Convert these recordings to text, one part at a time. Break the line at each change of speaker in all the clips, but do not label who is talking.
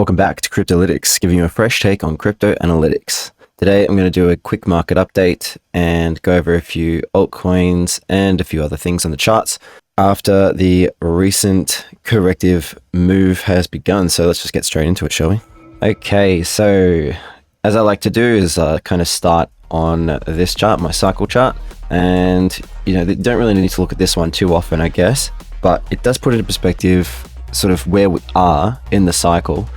Welcome back to Kryptolytix, giving you a fresh take on crypto analytics. Today I'm going to do a quick market update and go over a few altcoins and a few other things on the charts after the recent corrective move has begun. So let's just get straight into it, shall we? Okay, so as I like to do is kind of start on this chart, my cycle chart. And, you know, you don't really need to look at this one too often, I guess, but it does put into perspective sort of where we are in the cycle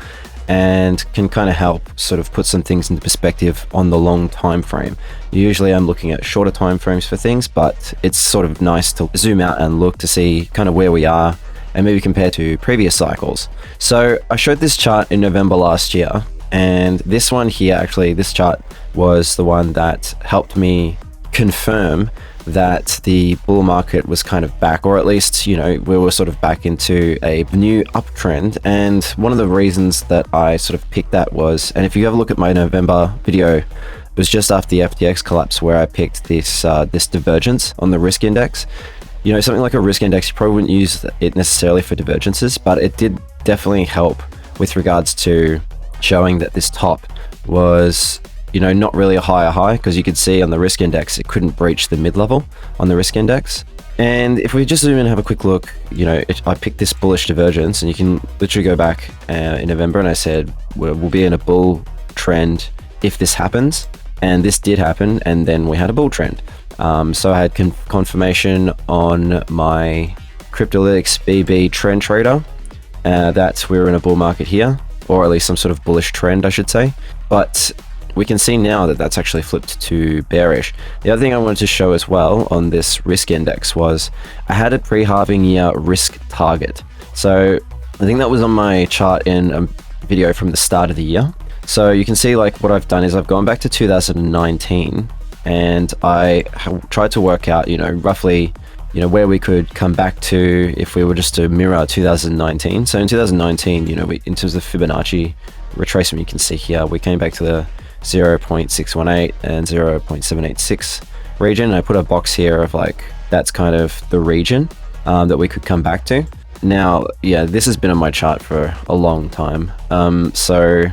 and can kind of help sort of put some things into perspective on the long time frame. Usually I'm looking at shorter time frames for things, but it's sort of nice to zoom out and look to see kind of where we are and maybe compare to previous cycles. So I showed this chart in November last year, and this one here, actually this chart was the one that helped me confirm that the bull market was kind of back, or at least, you know, we were sort of back into a new uptrend. And one of the reasons that I sort of picked that was, and if you have a look at my November video, it was just after the FTX collapse where I picked this this divergence on the risk index. You know, something like a risk index, you probably wouldn't use it necessarily for divergences, but it did definitely help with regards to showing that this top was, you know, not really a higher high, because you could see on the risk index it couldn't breach the mid-level on the risk index. And if we just zoom in and have a quick look, you know, I picked this bullish divergence, and you can literally go back in November and I said we'll be in a bull trend if this happens, and this did happen, and then we had a bull trend. So I had confirmation on my Kryptolytix BB Trend Trader that we're in a bull market here, or at least some sort of bullish trend, I should say. But we can see now that that's actually flipped to bearish. The other thing I wanted to show as well on this risk index was I had a pre-halving year risk target. So I think that was on my chart in a video from the start of the year. So you can see, like, what I've done is I've gone back to 2019 and I tried to work out, you know, roughly, you know, where we could come back to if we were just to mirror 2019. So in 2019, you know, in terms of Fibonacci retracement, you can see here, we came back to the 0.618 and 0.786 region. I put a box here of like, that's kind of the region that we could come back to. Now, yeah, this has been on my chart for a long time. So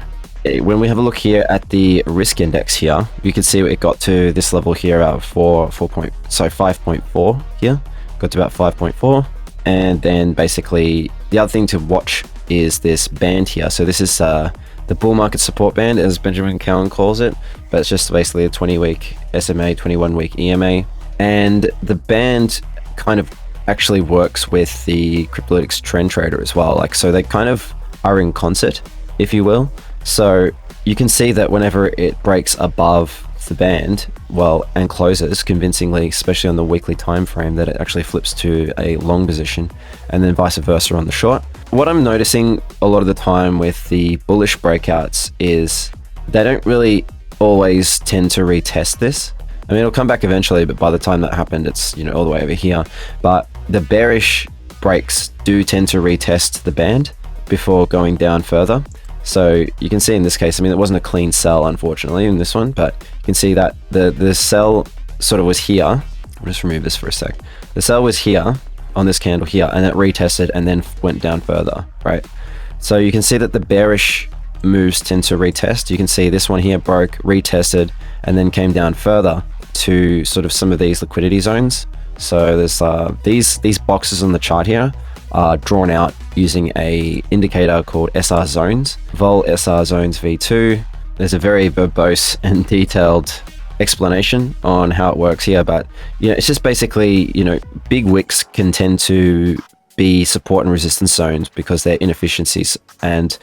when we have a look here at the risk index here, you can see it got to this level here at 5.4 here, got to about 5.4. And then basically the other thing to watch is this band here. So this is the bull market support band, as Benjamin Cowan calls it, but it's just basically a 20-week SMA, 21-week EMA. And the band kind of actually works with the Kryptolytix Trend Trader as well. Like, so they kind of are in concert, if you will. So you can see that whenever it breaks above the band, well, and closes convincingly, especially on the weekly time frame, that it actually flips to a long position, and then vice versa on the short. What I'm noticing a lot of the time with the bullish breakouts is they don't really always tend to retest this. I mean, it'll come back eventually, but by the time that happened, it's, you know, all the way over here. But the bearish breaks do tend to retest the band before going down further. So you can see in this case, I mean, it wasn't a clean sell, unfortunately, in this one, but you can see that the sell sort of was here. I'll just remove this for a sec. The sell was here on this candle here, and it retested and then went down further, right? So you can see that the bearish moves tend to retest. You can see this one here broke, retested, and then came down further to sort of some of these liquidity zones. So there's these boxes on the chart here are drawn out using a indicator called SR zones, vol SR zones v2. There's a very verbose and detailed explanation on how it works here, but, you know, it's just basically, you know, big wicks can tend to be support and resistance zones because they're inefficiencies, and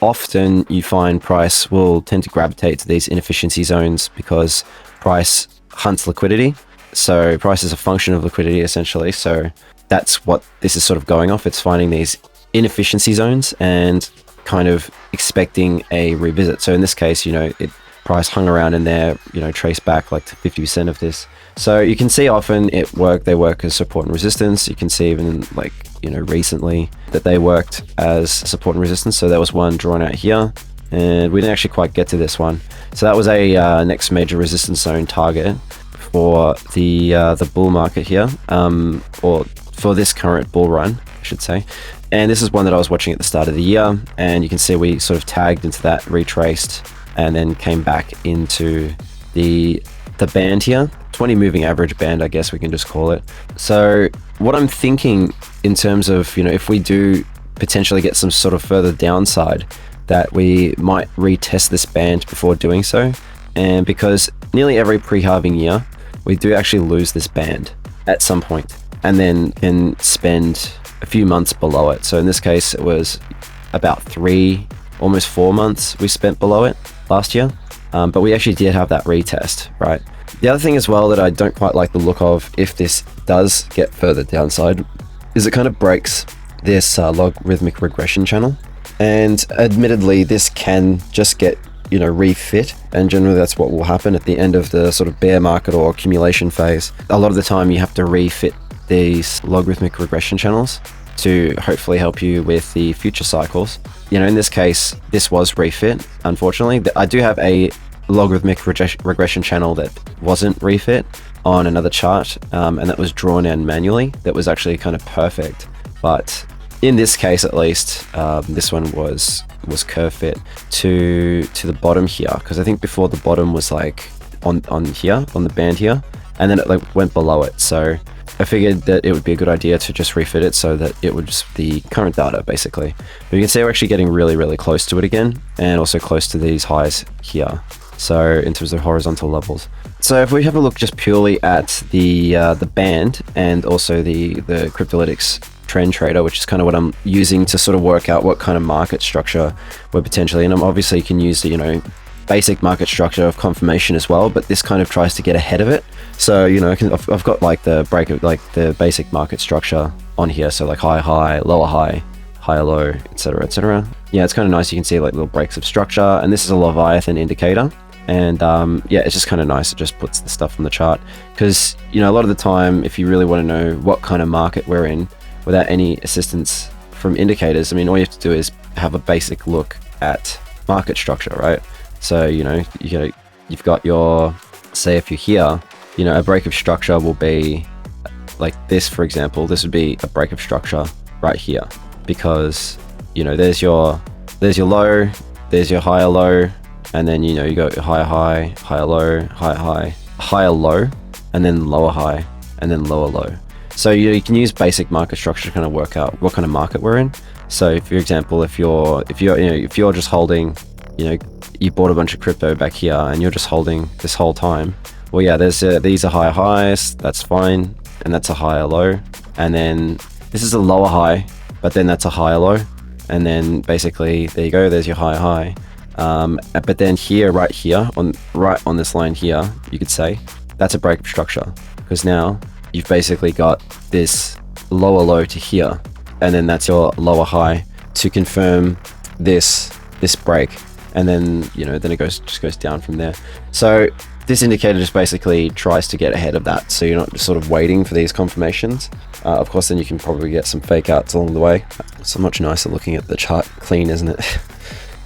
often you find price will tend to gravitate to these inefficiency zones because price hunts liquidity. So price is a function of liquidity, essentially. So that's what this is sort of going off. It's finding these inefficiency zones and kind of expecting a revisit. So in this case, you know, price hung around in there, you know, traced back like to 50% of this. So you can see often they work as support and resistance. You can see even, like, you know, recently that they worked as support and resistance. So there was one drawn out here, and we didn't actually quite get to this one. So that was a next major resistance zone target for the bull market here, or for this current bull run, I should say. And this is one that I was watching at the start of the year, and you can see we sort of tagged into that, retraced, and then came back into the band here, 20 moving average band, I guess we can just call it. So what I'm thinking in terms of, if we do potentially get some sort of further downside, that we might retest this band before doing so. And because nearly every pre-halving year, we do actually lose this band at some point, and then can spend a few months below it. So in this case, it was about 3, almost 4 months we spent below it last year. But we actually did have that retest, right? The other thing as well that I don't quite like the look of, if this does get further downside, is it kind of breaks this logarithmic regression channel. And admittedly, this can just get, refit, and generally that's what will happen at the end of the sort of bear market or accumulation phase. A lot of the time you have to refit these logarithmic regression channels to hopefully help you with the future cycles. In this case, this was refit, unfortunately. I do have a logarithmic regression channel that wasn't refit on another chart, and that was drawn in manually. That was actually kind of perfect. But in this case, at least, this one was curve fit to the bottom here, because I think before the bottom was like on here, on the band here, and then it like went below it. So I figured that it would be a good idea to just refit it so that it would just the current data, basically. But you can see we're actually getting really, really close to it again, and also close to these highs here. So in terms of horizontal levels. So if we have a look just purely at the band, and also the Kryptolytix Trend Trader, which is kind of what I'm using to sort of work out what kind of market structure we're potentially, and obviously you can use the basic market structure of confirmation as well, but this kind of tries to get ahead of it. So I've got like the break of like the basic market structure on here, so like high, lower high, higher low, etc., etc. Yeah, it's kind of nice. You can see like little breaks of structure, and this is a Leviathan indicator. And yeah, it's just kind of nice. It just puts the stuff on the chart, because a lot of the time, if you really want to know what kind of market we're in without any assistance from indicators, I mean, all you have to do is have a basic look at market structure, right? So you've got your, say if you're here, a break of structure will be like this, for example. This would be a break of structure right here, because there's your low, there's your higher low, and then you got your higher higher low, higher low, and then lower high, and then lower low. So you can use basic market structure to kind of work out what kind of market we're in. So for example, if you're just holding, you bought a bunch of crypto back here and you're just holding this whole time, well, yeah, these are higher highs, that's fine, and that's a higher low, and then this is a lower high, but then that's a higher low, and then basically there you go, there's your higher high. But then here, right here, on this line here, you could say that's a break of structure, because now you've basically got this lower low to here, and then that's your lower high to confirm this break, and then then it just goes down from there. So this indicator just basically tries to get ahead of that, so you're not just sort of waiting for these confirmations. Of course, then you can probably get some fake outs along the way. So much nicer looking at the chart clean, isn't it?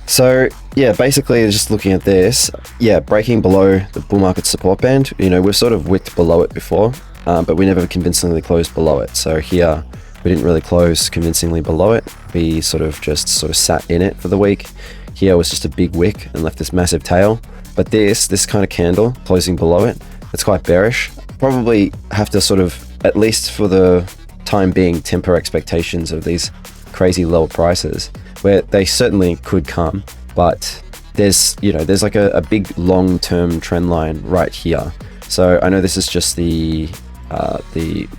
So yeah, basically just looking at this, yeah, breaking below the bull market support band. We've sort of wicked below it before, but we never convincingly closed below it. So here we didn't really close convincingly below it. We sort of sat in it for the week. Here was just a big wick and left this massive tail. But this kind of candle closing below it, it's quite bearish. Probably have to sort of, at least for the time being, temper expectations of these crazy lower prices, where they certainly could come, but there's like a big long-term trend line right here. So I know this is just the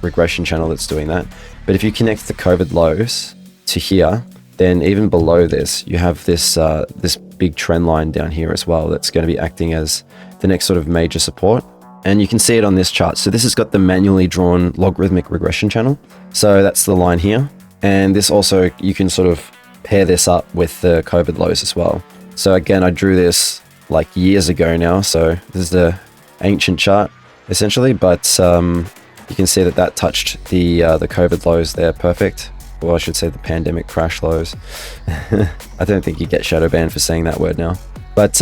regression channel that's doing that, but if you connect the COVID lows to here, then even below this, you have this this big trend line down here as well that's going to be acting as the next sort of major support. And you can see it on this chart. So this has got the manually drawn logarithmic regression channel. So that's the line here. And this also, you can sort of pair this up with the COVID lows as well. So again, I drew this like years ago now. So this is the ancient chart essentially, but you can see that touched the COVID lows there. Perfect. Well, I should say the pandemic crash lows. I don't think you get shadow banned for saying that word now. But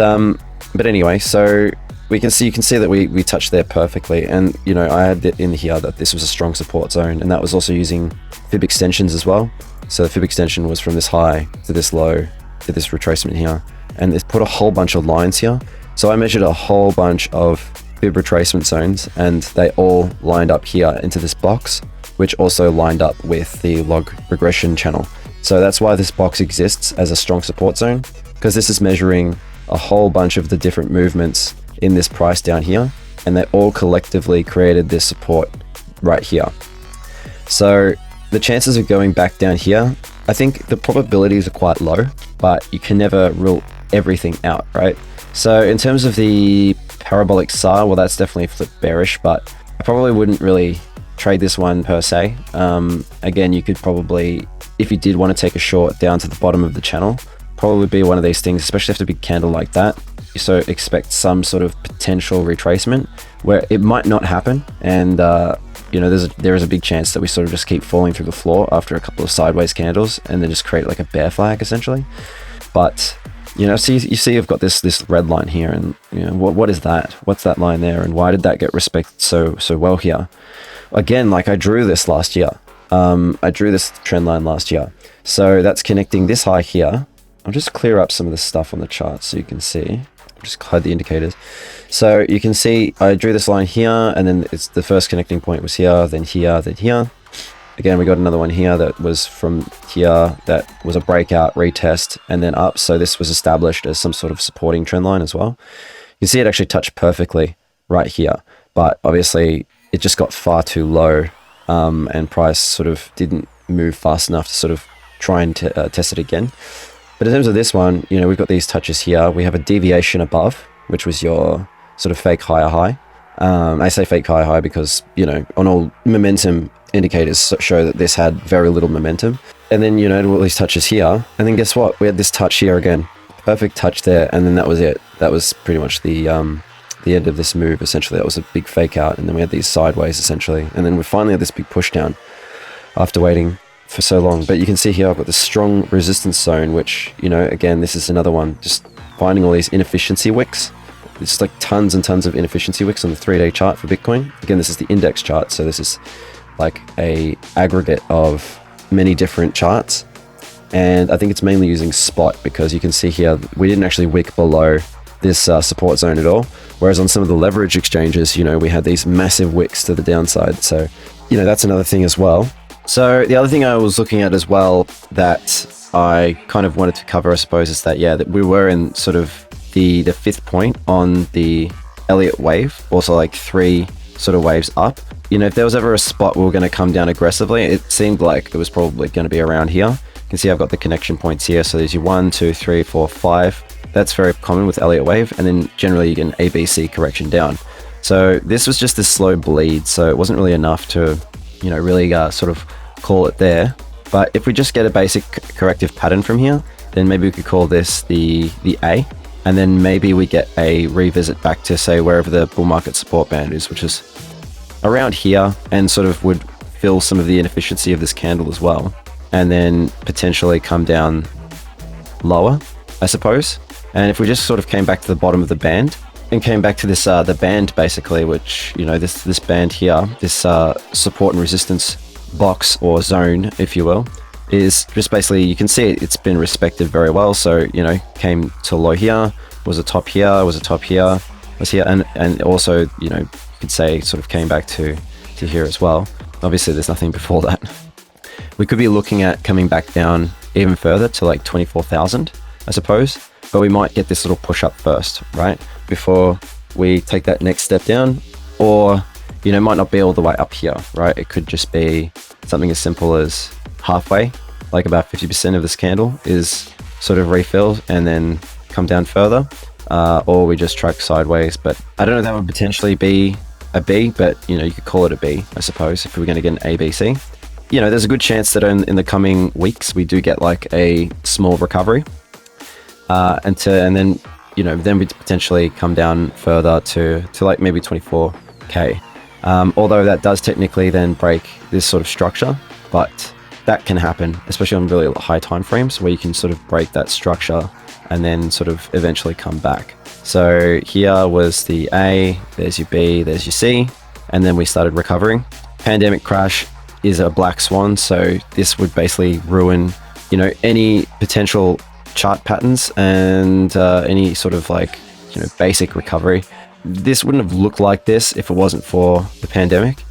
anyway, so you can see that we touched there perfectly. And I had it in here that this was a strong support zone, and that was also using fib extensions as well. So the fib extension was from this high to this low to this retracement here, and it's put a whole bunch of lines here. So I measured a whole bunch of fib retracement zones, and they all lined up here into this box, which also lined up with the log regression channel. So that's why this box exists as a strong support zone, because this is measuring a whole bunch of the different movements in this price down here, and they all collectively created this support right here. So the chances of going back down here, I think the probabilities are quite low, but you can never rule everything out, right? So in terms of the parabolic SAR, well, that's definitely flipped bearish, but I probably wouldn't really trade this one per se. Again, you could probably, if you did want to take a short down to the bottom of the channel, probably be one of these things, especially after a big candle like that. So expect some sort of potential retracement where it might not happen, and you know, there is a big chance that we sort of just keep falling through the floor after a couple of sideways candles and then just create like a bear flag essentially. But you know, you see I've got this red line here, and you know, what is that? What's that line there, and why did that get respected so well here? Again, like I drew this last year. I drew this trend line last year. So that's connecting this high here. I'll just clear up some of the stuff on the chart so you can see. Just hide the indicators. So you can see I drew this line here, and then it's the first connecting point was here, then here, then here. Again, we got another one here that was from here, that was a breakout, retest, and then up. So this was established as some sort of supporting trend line as well. You can see it actually touched perfectly right here, but obviously it just got far too low, and price sort of didn't move fast enough to sort of try and test it again. But in terms of this one, you know, we've got these touches here. We have a deviation above, which was your sort of fake higher high. I say fake higher high because, you know, on all momentum indicators show that this had very little momentum. And then, you know, all these touches here. And then guess what? We had this touch here again. Perfect touch there. And then that was it. That was pretty much the end of this move, essentially. That was a big fake out. And then we had these sideways, essentially. And then we finally had this big push down after waiting for so long. But you can see here I've got this strong resistance zone, which, you know, again, this is another one, just finding all these inefficiency wicks. It's like tons and tons of inefficiency wicks on the 3-day chart for Bitcoin. Again, this is the index chart, so this is like a aggregate of many different charts, and I think it's mainly using spot because you can see here we didn't actually wick below this support zone at all, whereas on some of the leverage exchanges, you know, we had these massive wicks to the downside. So, you know, that's another thing as well. So the other thing I was looking at as well that I kind of wanted to cover, I suppose, is that, yeah, that we were in sort of the fifth point on the Elliot wave, also like 3 sort of waves up. You know, if there was ever a spot we were going to come down aggressively, it seemed like it was probably going to be around here. You can see I've got the connection points here. So there's your 1, 2, 3, 4, 5. That's very common with Elliot wave. And then generally you get an ABC correction down. So this was just this slow bleed. So it wasn't really enough to, you know, really sort of call it there. But if we just get a basic corrective pattern from here, then maybe we could call this the A. And then maybe we get a revisit back to, say, wherever the bull market support band is, which is around here, and sort of would fill some of the inefficiency of this candle as well. And then potentially come down lower, I suppose. And if we just sort of came back to the bottom of the band and came back to this, the band basically, which, you know, this band here, this support and resistance box or zone, if you will, is just basically, you can see it's been respected very well. So, you know, came to low here, was a top here, was a top here, was here, and also, you know, you could say sort of came back to here as well. Obviously there's nothing before that. We could be looking at coming back down even further to like 24,000, I suppose, but we might get this little push up first, right, before we take that next step down. Or, you know, it might not be all the way up here, right? It could just be something as simple as halfway, like about 50% of this candle is sort of refilled and then come down further, or we just track sideways. But I don't know, that would potentially be a B, but, you know, you could call it a B, I suppose, if we were going to get an ABC. You know, there's a good chance that in the coming weeks we do get like a small recovery, and then, you know, then we'd potentially come down further to like maybe 24k. Although that does technically then break this sort of structure, but that can happen, especially on really high time frames where you can sort of break that structure and then sort of eventually come back. So here was the A, there's your B, there's your C, and then we started recovering. Pandemic crash, is a black swan. So this would basically ruin, you know, any potential chart patterns and any sort of like, you know, basic recovery. This wouldn't have looked like this if it wasn't for the pandemic.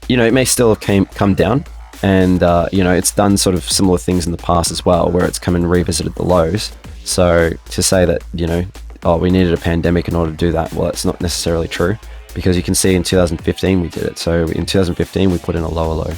You know, it may still have come down, and you know, it's done sort of similar things in the past as well, where it's come and revisited the lows. So to say that, you know, oh, we needed a pandemic in order to do that, well, it's not necessarily true, because you can see in 2015 we did it. So in 2015 we put in a lower low,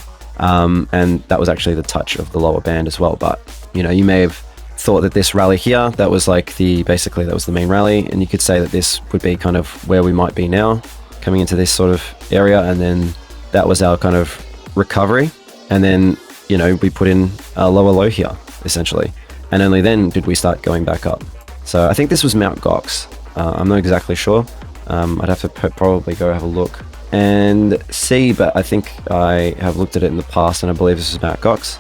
and that was actually the touch of the lower band as well. But you know, you may have thought that this rally here, that was like basically that was the main rally, and you could say that this would be kind of where we might be now, coming into this sort of area, and then that was our kind of recovery, and then, you know, we put in a lower low here essentially, and only then did we start going back up. So I think this was Mt. Gox. I'm not exactly sure. I'd have to probably go have a look and see, but I think I have looked at it in the past, and I believe this is Mt. Gox.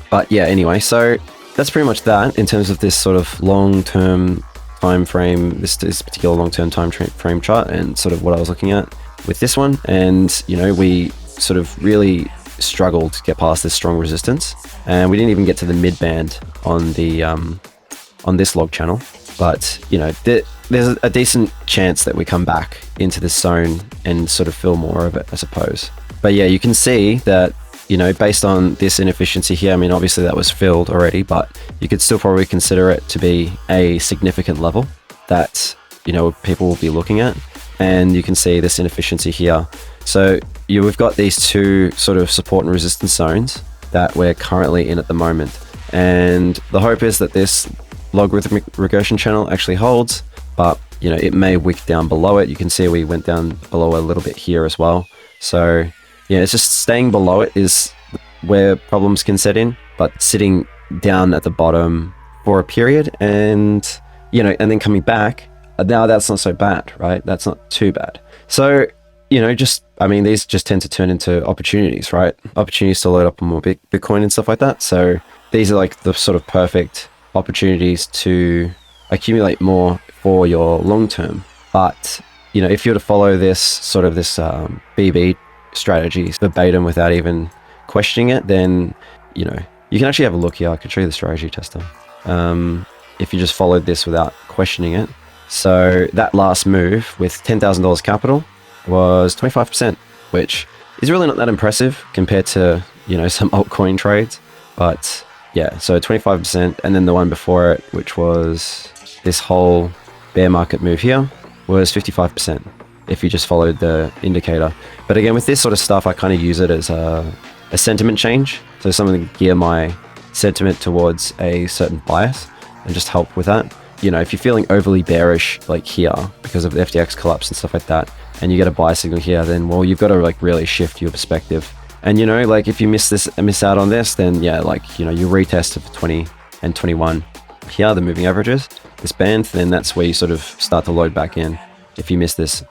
But yeah, anyway, so that's pretty much that in terms of this sort of long-term time frame, this particular long-term time frame chart, and sort of what I was looking at with this one. And you know, we sort of really struggled to get past this strong resistance, and we didn't even get to the mid band on the on this log channel. But you know, there's a decent chance that we come back into this zone and sort of fill more of it, I suppose. But yeah, you can see that, you know, based on this inefficiency here, I mean, obviously that was filled already, but you could still probably consider it to be a significant level that, you know, people will be looking at. And you can see this inefficiency here. So we've got these two sort of support and resistance zones that we're currently in at the moment. And the hope is that this logarithmic regression channel actually holds, but you know, it may wick down below it. You can see we went down below a little bit here as well. So yeah, it's just staying below it is where problems can set in, but sitting down at the bottom for a period, and you know, and then coming back, now that's not so bad, right? That's not too bad. So, you know, just, I mean, these just tend to turn into opportunities, right? Opportunities to load up on more Bitcoin and stuff like that. So these are like the sort of perfect opportunities to accumulate more for your long term. But, you know, if you were to follow this sort of this BB strategy verbatim without even questioning it, then, you know, you can actually have a look here. I can show you the strategy tester. If you just followed this without questioning it. So that last move with $10,000 capital was 25%, which is really not that impressive compared to, you know, some altcoin trades. But yeah, so 25%, and then the one before it, which was this whole bear market move here, was 55% if you just followed the indicator. But again, with this sort of stuff, I kind of use it as a sentiment change. So something to gear my sentiment towards a certain bias and just help with that. You know, if you're feeling overly bearish like here because of the FTX collapse and stuff like that, and you get a buy signal here, then well, you've got to like really shift your perspective. And you know, like if you miss out on this, then yeah, like, you know, you retest of 20 and 21 here, the moving averages, this band, then that's where you sort of start to load back in if you miss this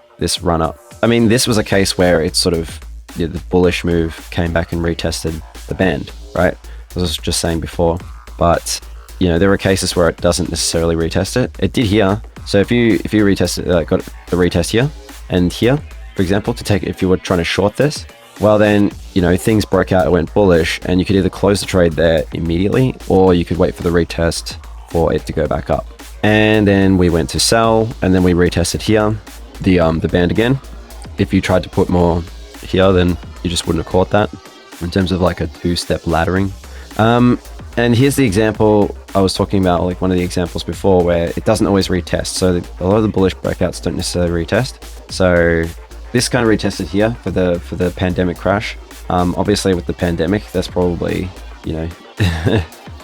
run up. I mean, this was a case where it's sort of, you know, the bullish move came back and retested the band, right? As I was just saying before. But you know, there are cases where it doesn't necessarily retest it. It did here. So if you retest it, got the retest here and here, for example, to take, if you were trying to short this, well then, you know, things broke out, it went bullish, and you could either close the trade there immediately, or you could wait for the retest for it to go back up. And then we went to sell, and then we retested here, the band again. If you tried to put more here, then you just wouldn't have caught that in terms of like a two-step laddering. And here's the example I was talking about, like one of the examples before, where it doesn't always retest. So a lot of the bullish breakouts don't necessarily retest. So this kind of retested here for the pandemic crash. Obviously with the pandemic, that's probably, you know,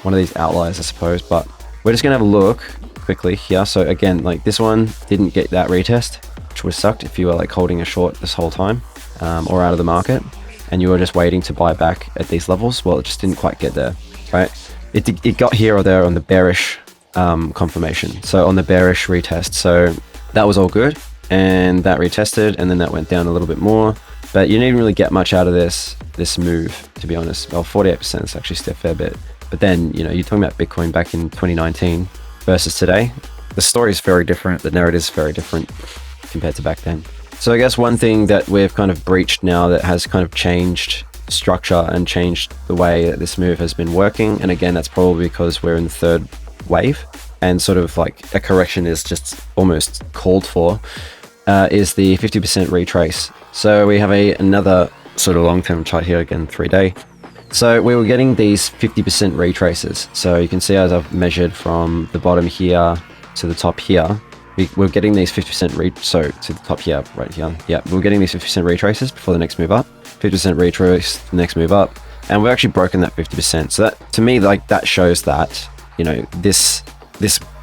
one of these outliers, I suppose. But we're just gonna have a look quickly here. So again, like this one didn't get that retest, which would have sucked if you were like holding a short this whole time, or out of the market, and you were just waiting to buy back at these levels. Well, it just didn't quite get there. Right, it got here or there on the bearish confirmation, so on the bearish retest. So that was all good, and that retested, and then that went down a little bit more. But you didn't really get much out of this move, to be honest. Well, 48% is actually still a fair bit. But then, you know, you're talking about Bitcoin back in 2019 versus today. The story is very different. The narrative is very different compared to back then. So I guess one thing that we've kind of breached now that has kind of changed structure and changed the way that this move has been working. And again, that's probably because we're in the third wave and sort of like a correction is just almost called for, is the 50% retrace. So we have another sort of long-term chart here, again 3-day. So we were getting these 50% retraces. So you can see as I've measured from the bottom here to the top here, we're getting these 50% so to the top here, right here. Yeah, we're getting these 50% retraces before the next move up, 50% retrace, the next move up, and we've actually broken that 50%. So that, to me, like that shows that, you know, this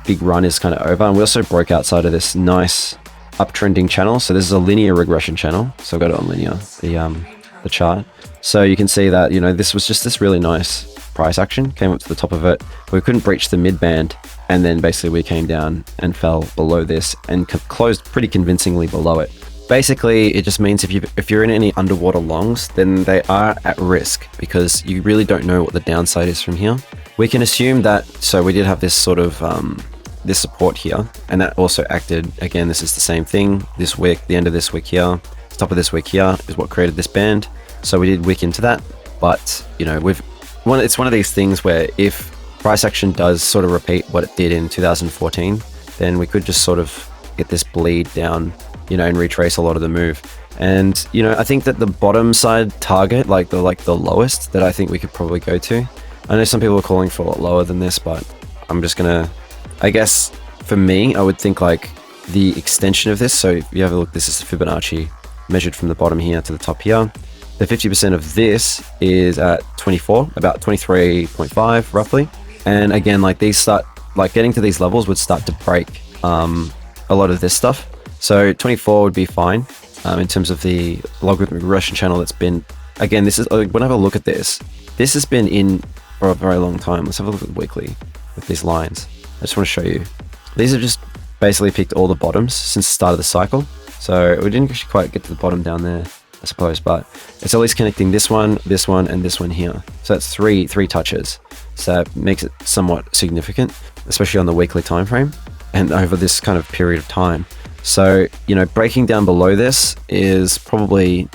big run is kind of over. And we also broke outside of this nice uptrending channel. So this is a linear regression channel. So I've got it on linear, the chart. So you can see that, you know, this was just this really nice price action, came up to the top of it. We couldn't breach the mid band. And then basically we came down and fell below this and closed pretty convincingly below it. Basically, it just means if you're in any underwater longs, then they are at risk because you really don't know what the downside is from here. We can assume that, so we did have this sort of, this support here, and that also acted, again, this is the same thing. This wick, the end of this wick here, the top of this wick here is what created this band. So we did wick into that, but you know, it's one of these things where if price action does sort of repeat what it did in 2014, then we could just sort of get this bleed down, you know, and retrace a lot of the move. And, you know, I think that the bottom side target, like the lowest that I think we could probably go to, I know some people are calling for a lot lower than this, but I'm just gonna, I guess for me, I would think like the extension of this. So if you have a look, this is Fibonacci measured from the bottom here to the top here. The 50% of this is at 24, about 23.5 roughly. And again, like these start, like getting to these levels would start to break a lot of this stuff. So 24 would be fine in terms of the logarithmic regression channel that's been, again, this is, when I have a look at this has been in for a very long time. Let's have a look at the weekly with these lines. I just want to show you. These have just basically picked all the bottoms since the start of the cycle. So we didn't actually quite get to the bottom down there, I suppose, but it's at least connecting this one, and this one here. So that's three touches. So that makes it somewhat significant, especially on the weekly time frame and over this kind of period of time. So, you know, breaking down below this is probably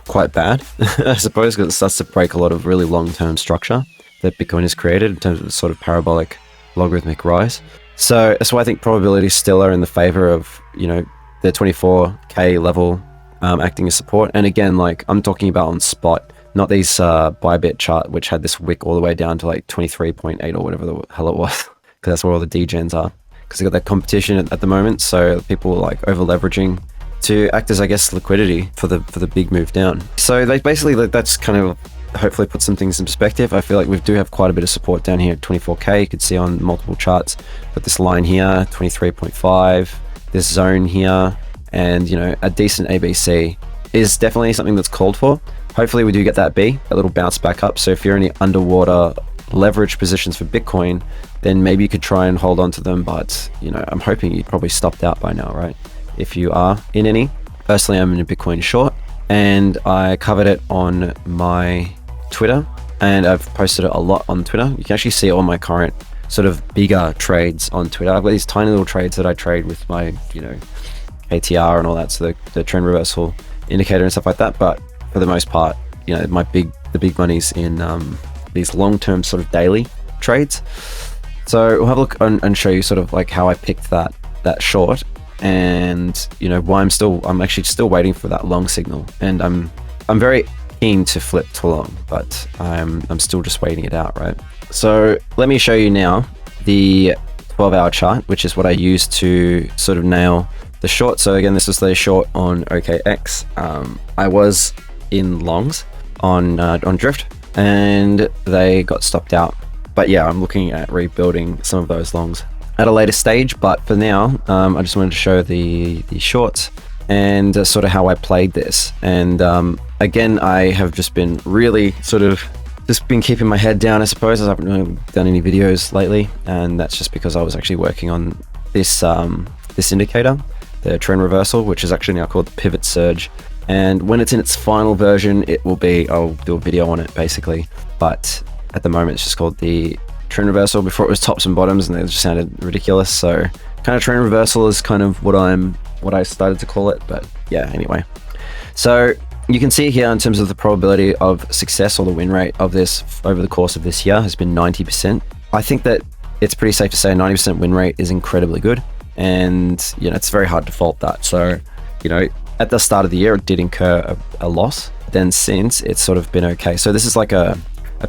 quite bad, I suppose, because it starts to break a lot of really long-term structure that Bitcoin has created in terms of the sort of parabolic logarithmic rise. So that's why I think probabilities still are in the favor of, you know, the 24K level acting as support. And again, like I'm talking about on spot, not these Bybit chart, which had this wick all the way down to like 23.8 or whatever the hell it was, because that's where all the degens are, because they got that competition at the moment. So people are like over leveraging to act as, I guess, liquidity for the big move down. So they basically, that's kind of hopefully put some things in perspective. I feel like we do have quite a bit of support down here at 24K. You could see on multiple charts, but this line here, 23.5, this zone here, and, you know, a decent ABC is definitely something that's called for. Hopefully we do get that B, a little bounce back up. So if you're in any underwater leverage positions for Bitcoin, then maybe you could try and hold on to them. But, you know, I'm hoping you'd probably stopped out by now, right? If you are in any. Personally, I'm in a Bitcoin short, and I covered it on my Twitter, and I've posted it a lot on Twitter. You can actually see all my current sort of bigger trades on Twitter. I've got these tiny little trades that I trade with my, you know, ATR and all that, so the trend reversal indicator and stuff like that. But for the most part, you know, the big money's in these long-term sort of daily trades. So we'll have a look and show you sort of like how I picked that short, and, you know, why I'm actually still waiting for that long signal, and I'm very keen to flip to long, but I'm still just waiting it out, right? So let me show you now the 12-hour chart, which is what I use to sort of nail the short. So again, this is the short on OKX. I was in longs on Drift, and they got stopped out. But yeah, I'm looking at rebuilding some of those longs at a later stage. But for now, I just wanted to show the shorts and sort of how I played this. And again, I have just been really sort of just been keeping my head down, I suppose. I haven't really done any videos lately, and that's just because I was actually working on this this indicator, the trend reversal, which is actually now called the pivot surge. And when it's in its final version, it will be, I'll do a video on it basically. But at the moment, it's just called the trend reversal. Before it was tops and bottoms, and they just sounded ridiculous. So kind of trend reversal is kind of what I started to call it. But yeah, anyway. So you can see here in terms of the probability of success, or the win rate of this over the course of this year has been 90%. I think that it's pretty safe to say 90% win rate is incredibly good. And, you know, it's very hard to fault that. So, you know, at the start of the year, it did incur a loss. Then since, it's sort of been okay. So this is like a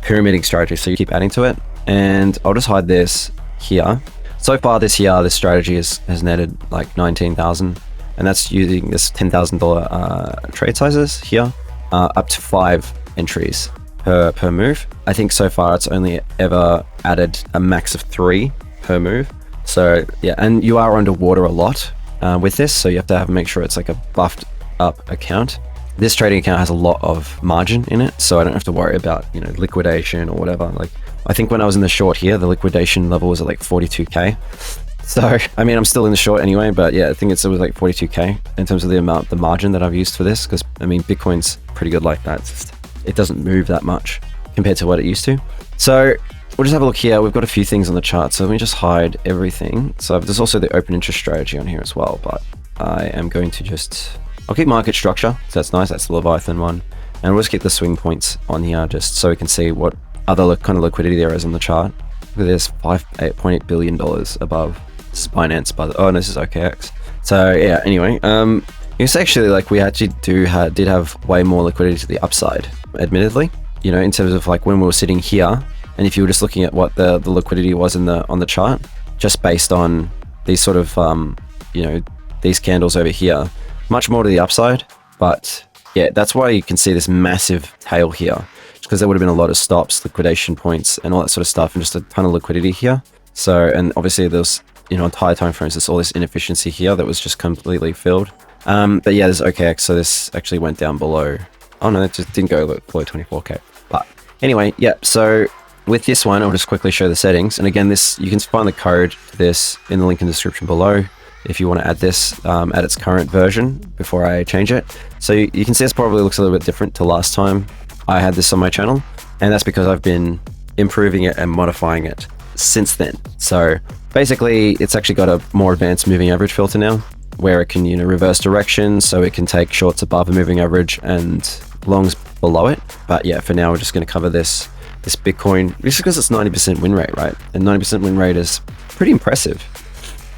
pyramiding strategy. So you keep adding to it. And I'll just hide this here. So far this year, this strategy has netted like 19,000. And that's using this $10,000 trade sizes here, up to 5 entries per move. I think so far it's only ever added a max of 3 per move. So yeah, and you are underwater a lot with this, so you have to make sure it's like a buffed up account. This trading account has a lot of margin in it, so I don't have to worry about, you know, liquidation or whatever. Like, I think when I was in the short here, the liquidation level was at like 42k. So I mean, I'm still in the short anyway, but yeah, I think it was like 42k in terms of the margin that I've used for this, because I mean, Bitcoin's pretty good like that. It doesn't move that much compared to what it used to. So we'll just have a look here. We've got a few things on the chart, so let me just hide everything. So there's also the open interest strategy on here as well, but I am going to I'll keep market structure, so that's nice. That's the Leviathan one. And we'll just keep the swing points on here just so we can see what other kind of liquidity there is on the chart. Look at this, $8.8 billion above. This is Binance, oh, no, this is OKX. So yeah, anyway, it's actually like we actually did have way more liquidity to the upside, admittedly. You know, in terms of like when we were sitting here, and if you were just looking at what the liquidity was on the chart, just based on these sort of, you know, these candles over here, much more to the upside. But yeah, that's why you can see this massive tail here, because there would have been a lot of stops, liquidation points, and all that sort of stuff, and just a ton of liquidity here. So, and obviously there's, you know, on higher time frames, there's all this inefficiency here that was just completely filled. But yeah, there's OKX, so this actually went down below. Oh no, it just didn't go below 24k. But anyway, yeah, so with this one, I'll just quickly show the settings. And again, this, you can find the code to this in the link in the description below if you want to add this at its current version before I change it. So you can see this probably looks a little bit different to last time I had this on my channel. And that's because I've been improving it and modifying it since then. So basically, it's actually got a more advanced moving average filter now, where it can, you know, reverse direction, so it can take shorts above a moving average and longs below it. But yeah, for now, we're just going to cover this Bitcoin, just because it's 90% win rate, right? And 90% win rate is pretty impressive.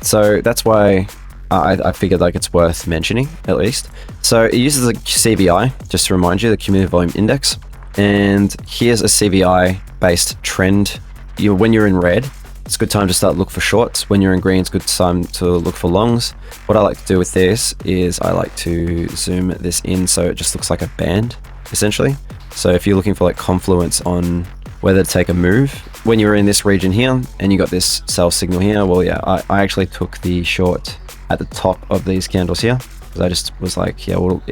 So that's why I figured like it's worth mentioning, at least. So it uses a CVI, just to remind you, the Cumulative Volume Index. And here's a CVI-based trend. When you're in red, it's a good time to start look for shorts. When you're in green, it's a good time to look for longs. What I like to do with this is I like to zoom this in so it just looks like a band, essentially. So if you're looking for like confluence on whether to take a move, when you're in this region here and you got this sell signal here, well, yeah, I actually took the short at the top of these candles here, because I just was like, yeah, well,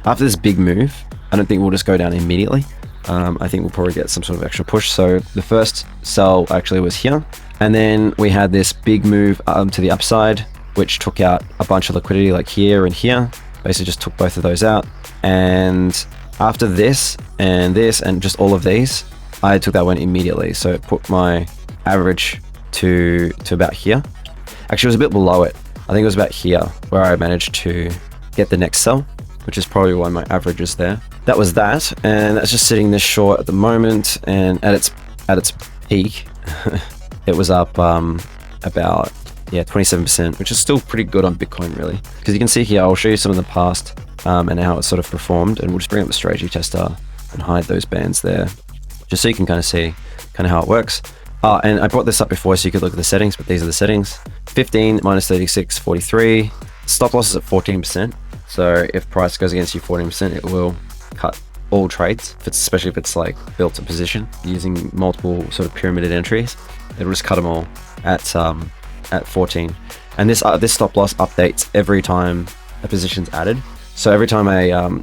after this big move, I don't think we'll just go down immediately. I think we'll probably get some sort of extra push. So the first sell actually was here. And then we had this big move to the upside, which took out a bunch of liquidity like here and here. Basically just took both of those out. And after this and just all of these, I took that one immediately. So it put my average to about here. Actually, it was a bit below it. I think it was about here where I managed to get the next sell, which is probably why my average is there. That was that, and that's just sitting this short at the moment. And at its peak, it was up about 27%, which is still pretty good on Bitcoin, really. Because you can see here, I'll show you some of the past and how it sort of performed, and we'll just bring up the strategy tester and hide those bands there, just so you can kind of see kind of how it works. And I brought this up before so you could look at the settings, but these are the settings. 15, minus 36, 43. Stop loss is at 14%. So if price goes against you 14%, it will cut all trades, especially if it's like built a position using multiple sort of pyramided entries. It'll just cut them all at 14. And this stop loss updates every time a position's added. So every time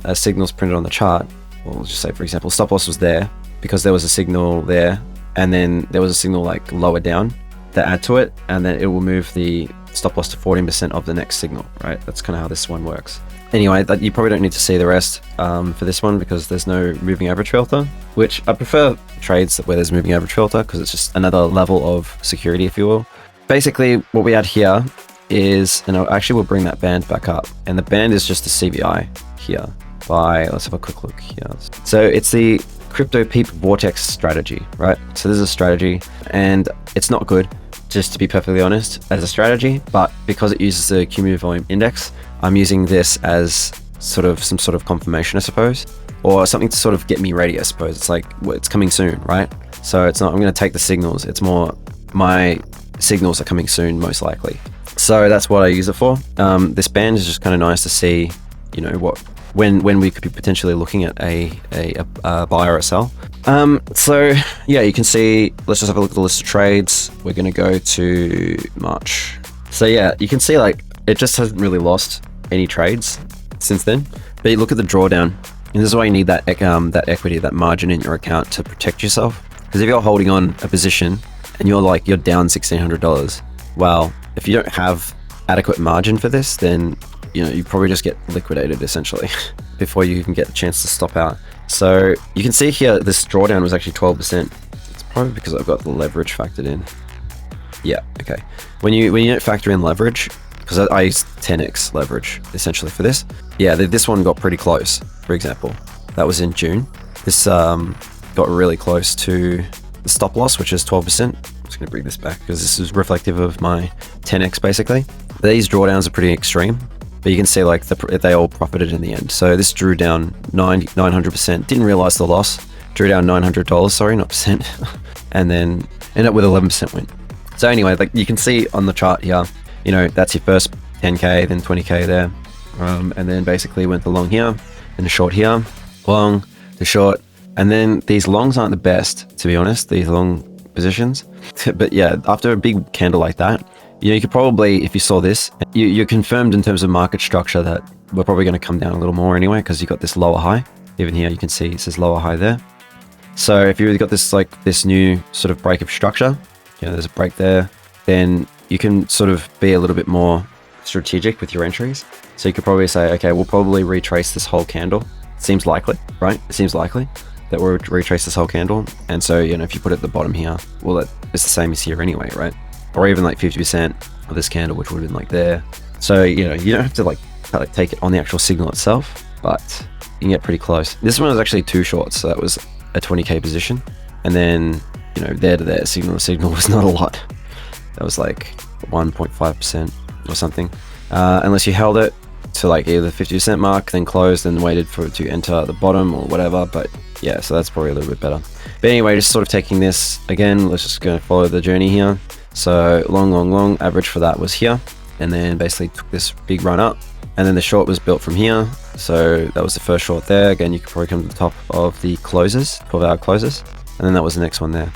a signal's printed on the chart, we'll just say, for example, stop loss was there because there was a signal there, and then there was a signal like lower down that add to it, and then it will move the stop loss to 14% of the next signal, right? That's kind of how this one works. Anyway, you probably don't need to see the rest for this one because there's no moving average filter, which I prefer trades where there's moving average filter because it's just another level of security, if you will. Basically, what we had here is, and actually we'll bring that band back up, and the band is just the CVI here. buy. Let's have a quick look here. So it's the Crypto Peep Vortex strategy, right? So this is a strategy and it's not good, just to be perfectly honest, as a strategy, but because it uses the cumulative volume index, I'm using this as sort of some sort of confirmation, I suppose, or something to sort of get me ready, I suppose. It's like, well, it's coming soon, right? So it's not, I'm going to take the signals. It's more my signals are coming soon, most likely. So that's what I use it for. This band is just kind of nice to see, you know, when we could be potentially looking at a buy or a sell. So yeah, you can see, let's just have a look at the list of trades. We're going to go to March. So yeah, you can see like it just hasn't really lost any trades since then. But you look at the drawdown, and this is why you need that equity, that margin in your account to protect yourself. Because if you're holding on a position and you're down $1,600, well, if you don't have adequate margin for this, then you know you probably just get liquidated essentially before you even get the chance to stop out. So you can see here this drawdown was actually 12%. It's probably because I've got the leverage factored in. Yeah, okay. When you don't factor in leverage, because I use 10x leverage essentially for this. Yeah, this one got pretty close. For example, that was in June. This got really close to the stop loss, which is 12%. I'm just going to bring this back because this is reflective of my 10x basically. These drawdowns are pretty extreme, but you can see like they all profited in the end. So this drew down 900%. Didn't realize the loss. Drew down $900, sorry, not percent, and then ended up with 11% win. So anyway, like you can see on the chart here, you know, that's your first 10k, then 20k there, and then basically went the long here, and the short here, long, the short, and then these longs aren't the best, to be honest, these long positions. But yeah, after a big candle like that, you know, you could probably, if you saw this, you're confirmed in terms of market structure that we're probably going to come down a little more anyway, because you got this lower high. Even here, you can see it says lower high there. So if you've got this like this new sort of break of structure, you know, there's a break there, then you can sort of be a little bit more strategic with your entries. So you could probably say, okay, we'll probably retrace this whole candle. It seems likely, right? It seems likely that we'll retrace this whole candle. And so, you know, if you put it at the bottom here, well, it's the same as here anyway, right? Or even like 50% of this candle, which would have been like there. So, you know, you don't have to like take it on the actual signal itself, but you can get pretty close. This one was actually two shorts. So that was a 20k position. And then, you know, there to there, signal to signal was not a lot. That was like 1.5% or something. Unless you held it to like either the 50% mark, then closed and waited for it to enter the bottom or whatever. But yeah, so that's probably a little bit better. But anyway, just sort of taking this again, let's just go follow the journey here. So long, average for that was here. And then basically took this big run up. And then the short was built from here. So that was the first short there. Again, you could probably come to the top of the closes, 12-hour closes. And then that was the next one there.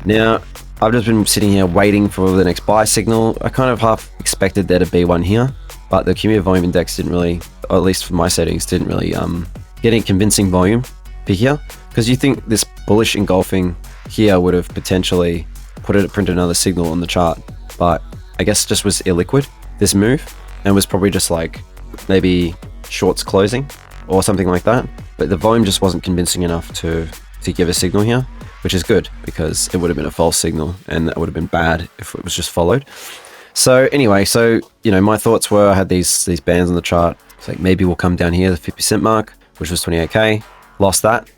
Now, I've just been sitting here waiting for the next buy signal. I kind of half expected there to be one here, but the cumulative volume index didn't really, or at least for my settings, didn't really get any convincing volume for here. Because you think this bullish engulfing here would have potentially printed another signal on the chart, but I guess just was illiquid, this move, and was probably just like maybe shorts closing or something like that. But the volume just wasn't convincing enough to give a signal here, which is good because it would have been a false signal and that would have been bad if it was just followed. So anyway, so, you know, my thoughts were I had these bands on the chart. It's like maybe we'll come down here, the 50% mark, which was 28k, lost that.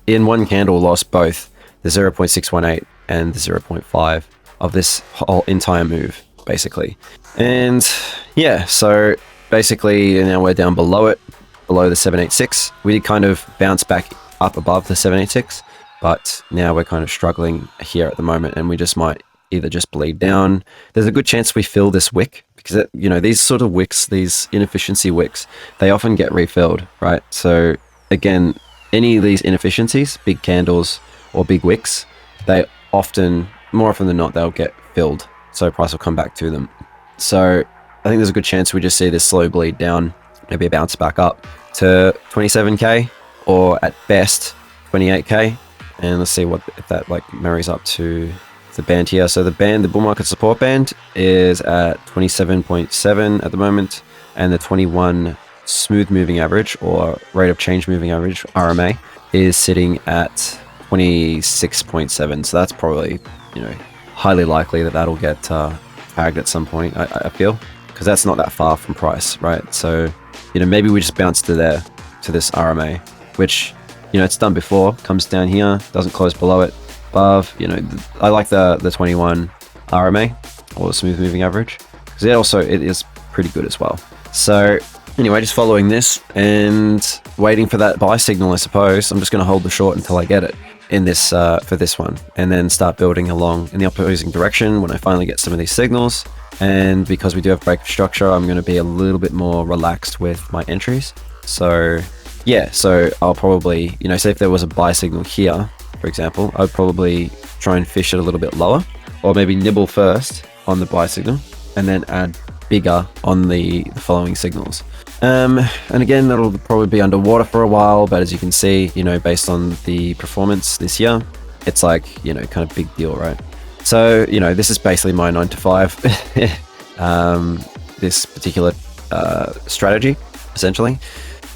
In one candle, lost both the 0.618 and the 0.5 of this whole entire move, basically. And yeah, so basically now we're down below it, below the 786. We did kind of bounce back up above the 786, but now we're kind of struggling here at the moment, and we just might either just bleed down. There's a good chance we fill this wick because, you know, these sort of wicks, these inefficiency wicks, they often get refilled, right? So again, any of these inefficiencies, big candles or big wicks, they often, more often than not, they'll get filled. So price will come back to them. So I think there's a good chance we just see this slow bleed down, maybe a bounce back up to 27k or at best 28k. And let's see if that like marries up to the band here. So the bull market support band is at 27.7 at the moment, and the 21 smooth moving average or rate of change moving average, RMA, is sitting at 26.7. So that's probably, you know, highly likely that that'll get tagged at some point, I feel, because that's not that far from price, right? So, you know, maybe we just bounce to there to this RMA, which, you know, it's done before, comes down here, doesn't close below it, above, you know, I like the 21 RMA, or the smooth moving average, because it is pretty good as well. So anyway, just following this and waiting for that buy signal, I suppose. I'm just going to hold the short until I get it in this for this one, and then start building along in the opposing direction when I finally get some of these signals. And because we do have break of structure, I'm going to be a little bit more relaxed with my entries. So yeah, so I'll probably, you know, say if there was a buy signal here, for example, I'd probably try and fish it a little bit lower, or maybe nibble first on the buy signal and then add bigger on the following signals. And again, that'll probably be underwater for a while, but as you can see, you know, based on the performance this year, it's like, you know, kind of big deal, right? So, you know, this is basically my 9 to 5, this particular strategy, essentially.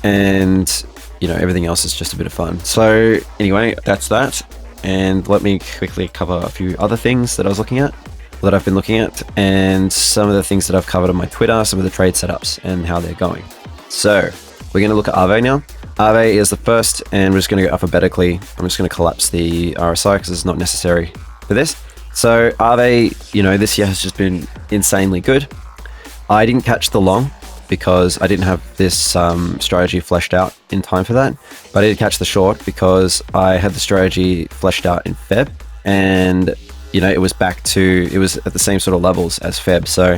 And, you know, everything else is just a bit of fun. So anyway, that's that. And let me quickly cover a few other things that I was looking at, that I've been looking at, and some of the things that I've covered on my Twitter, some of the trade setups and how they're going. So we're going to look at AAVE now. AAVE is the first, and we're just going to go alphabetically. I'm just going to collapse the RSI because it's not necessary for this. So AAVE, you know, this year has just been insanely good. I didn't catch the long because I didn't have this strategy fleshed out in time for that, but I did catch the short because I had the strategy fleshed out in Feb, and you know, it was at the same sort of levels as Feb. So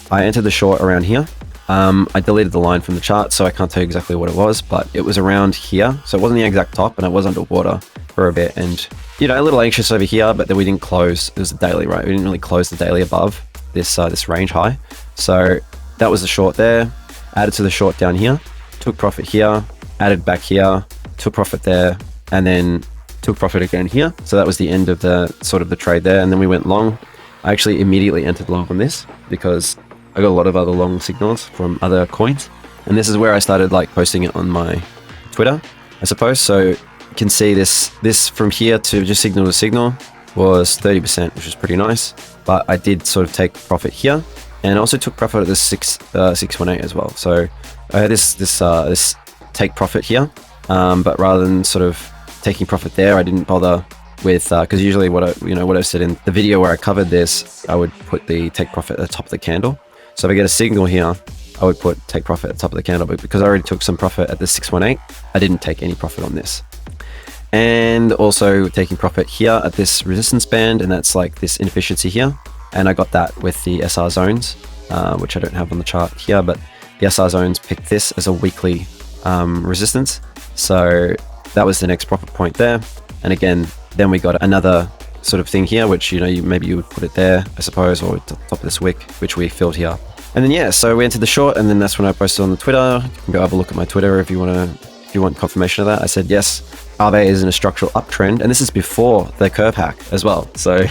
I entered the short around here. I deleted the line from the chart, so I can't tell you exactly what it was, but it was around here. So it wasn't the exact top, and I was underwater for a bit, and you know, a little anxious over here, but then we didn't close. It was the daily, right? We didn't really close the daily above this this range high. So that was the short there. Added to the short down here, took profit here, added back here, took profit there, and then took profit again here. So that was the end of the sort of the trade there. And then we went long. I actually immediately entered long on this because I got a lot of other long signals from other coins. And this is where I started like posting it on my Twitter, I suppose. So you can see this from here to just signal to signal was 30%, which was pretty nice. But I did sort of take profit here, and also took profit at this 618 as well. So I had this take profit here, but rather than sort of taking profit there, I didn't bother with because usually what I said in the video where I covered this, I would put the take profit at the top of the candle. So if I get a signal here, I would put take profit at the top of the candle, but because I already took some profit at the 618, I didn't take any profit on this. And also taking profit here at this resistance band, and that's like this inefficiency here. And I got that with the SR zones, which I don't have on the chart here, but the SR zones picked this as a weekly resistance. So that was the next profit point there. And again, then we got another sort of thing here, which, you know, maybe you would put it there, I suppose, or top of this wick, which we filled here. And then, yeah, so we entered the short, and then that's when I posted on the Twitter. You can go have a look at my Twitter if you want confirmation of that. I said, yes, AAVE is in a structural uptrend, and this is before the curve hack as well. So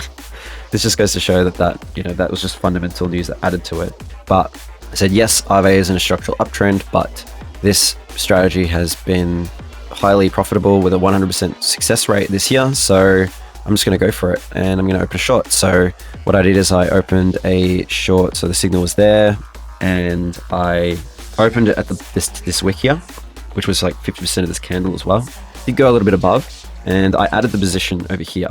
this just goes to show that, you know, that was just fundamental news that added to it. But I said, yes, AAVE is in a structural uptrend, but this strategy has been highly profitable with a 100% success rate this year. So I'm just going to go for it, and I'm going to open a short. So what I did is I opened a short. So the signal was there, and I opened it at this wick here, which was like 50% of this candle as well. Did go a little bit above, and I added the position over here.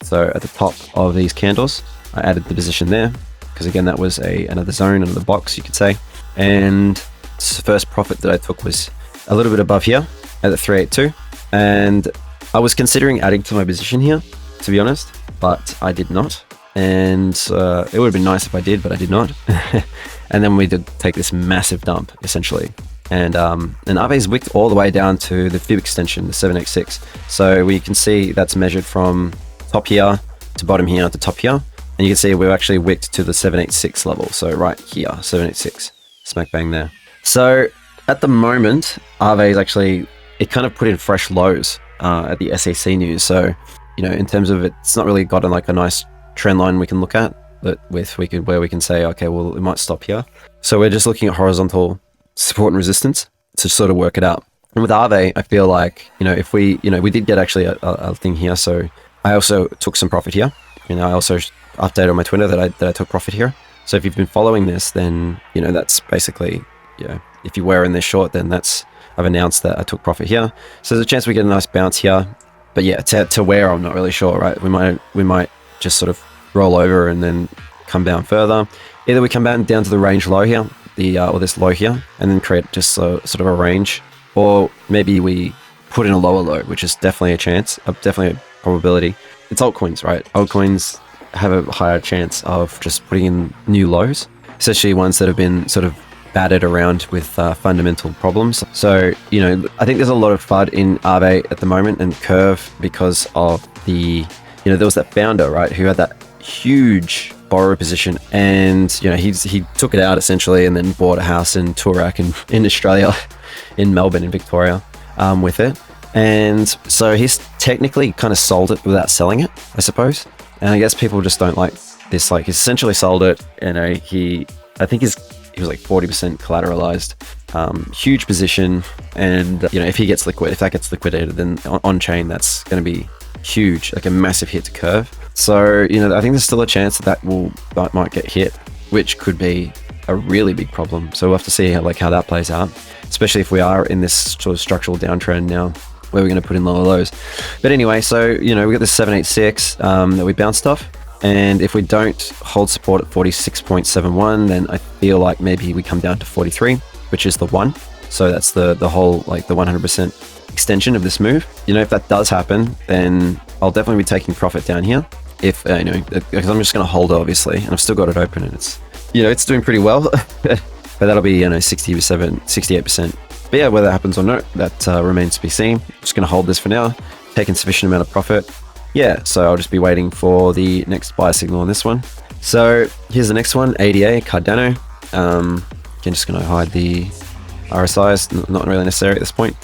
So at the top of these candles, I added the position there, because again, that was another zone, another box, you could say. And the first profit that I took was a little bit above here at the 382. And I was considering adding to my position here, to be honest, but I did not. And it would have been nice if I did, but I did not. And then we did take this massive dump, essentially. And AAVE's wicked all the way down to the fib extension, the 786. So we can see that's measured from top here to bottom here to top here. And you can see we've actually wicked to the 786 level. So right here, 786, smack bang there. So at the moment, AAVE is actually, it kind of put in fresh lows at the SEC news. So, you know, in terms of it's not really gotten like a nice trend line we can look at, but where we can say, okay, well, it might stop here. So we're just looking at horizontal support and resistance to sort of work it out. And with AAVE, I feel like, you know, if we did get actually a thing here. So I also took some profit here. You know, I also updated on my Twitter that I took profit here. So if you've been following this, then, you know, that's basically, yeah,
if you were in this short, then I've announced that I took profit here. So there's a chance we get a nice bounce here. But yeah, to where, I'm not really sure, right? We might just sort of roll over and then come down further. Either we come down to the range low here, or this low here, and then create just sort of a range, or maybe we put in a lower low, which is definitely a chance, definitely a probability. It's altcoins, right? Altcoins have a higher chance of just putting in new lows, especially ones that have been sort of battered around with fundamental problems. So, you know, I think there's a lot of FUD in AAVE at the moment and Curve because of the, you know, there was that founder, right, who had that huge borrow position, and you know he took it out essentially, and then bought a house in Toorak in Australia, in Melbourne, in Victoria, with it. And so he's technically kind of sold it without selling it, I suppose. And I guess people just don't like this. Like, he's essentially sold it. You know, I think he was like 40% collateralized, huge position. And you know, if that gets liquidated, then on chain, that's going to be huge, like a massive hit to Curve. So, you know, I think there's still a chance that might get hit, which could be a really big problem. So we'll have to see how that plays out, especially if we are in this sort of structural downtrend now, where we're going to put in lower lows. But anyway, so, you know, we got this 786 that we bounced off. And if we don't hold support at 46.71, then I feel like maybe we come down to 43, which is the one. So that's the whole, like the 100% extension of this move. You know, if that does happen, then I'll definitely be taking profit down here. If, you know, because I'm just going to hold it, obviously, and I've still got it open, and it's, you know, it's doing pretty well, but that'll be, you know, 68%. But yeah, whether that happens or not, that remains to be seen. I'm just going to hold this for now, taking sufficient amount of profit. Yeah, so I'll just be waiting for the next buy signal on this one. So here's the next one, ADA, Cardano. Again, just going to hide the RSIs, not really necessary at this point.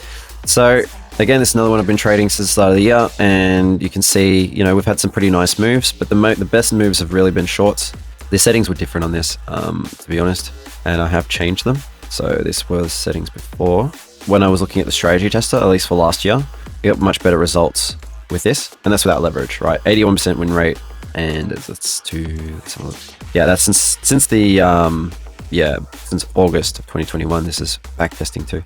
So again, this is another one I've been trading since the start of the year, and you can see, you know, we've had some pretty nice moves, but the best moves have really been shorts. The settings were different on this, to be honest, and I have changed them. So this was settings before. When I was looking at the strategy tester, at least for last year, it got much better results with this, and that's without leverage, right? 81% win rate, and let's have a look. Yeah, that's since August of 2021. This is back testing too.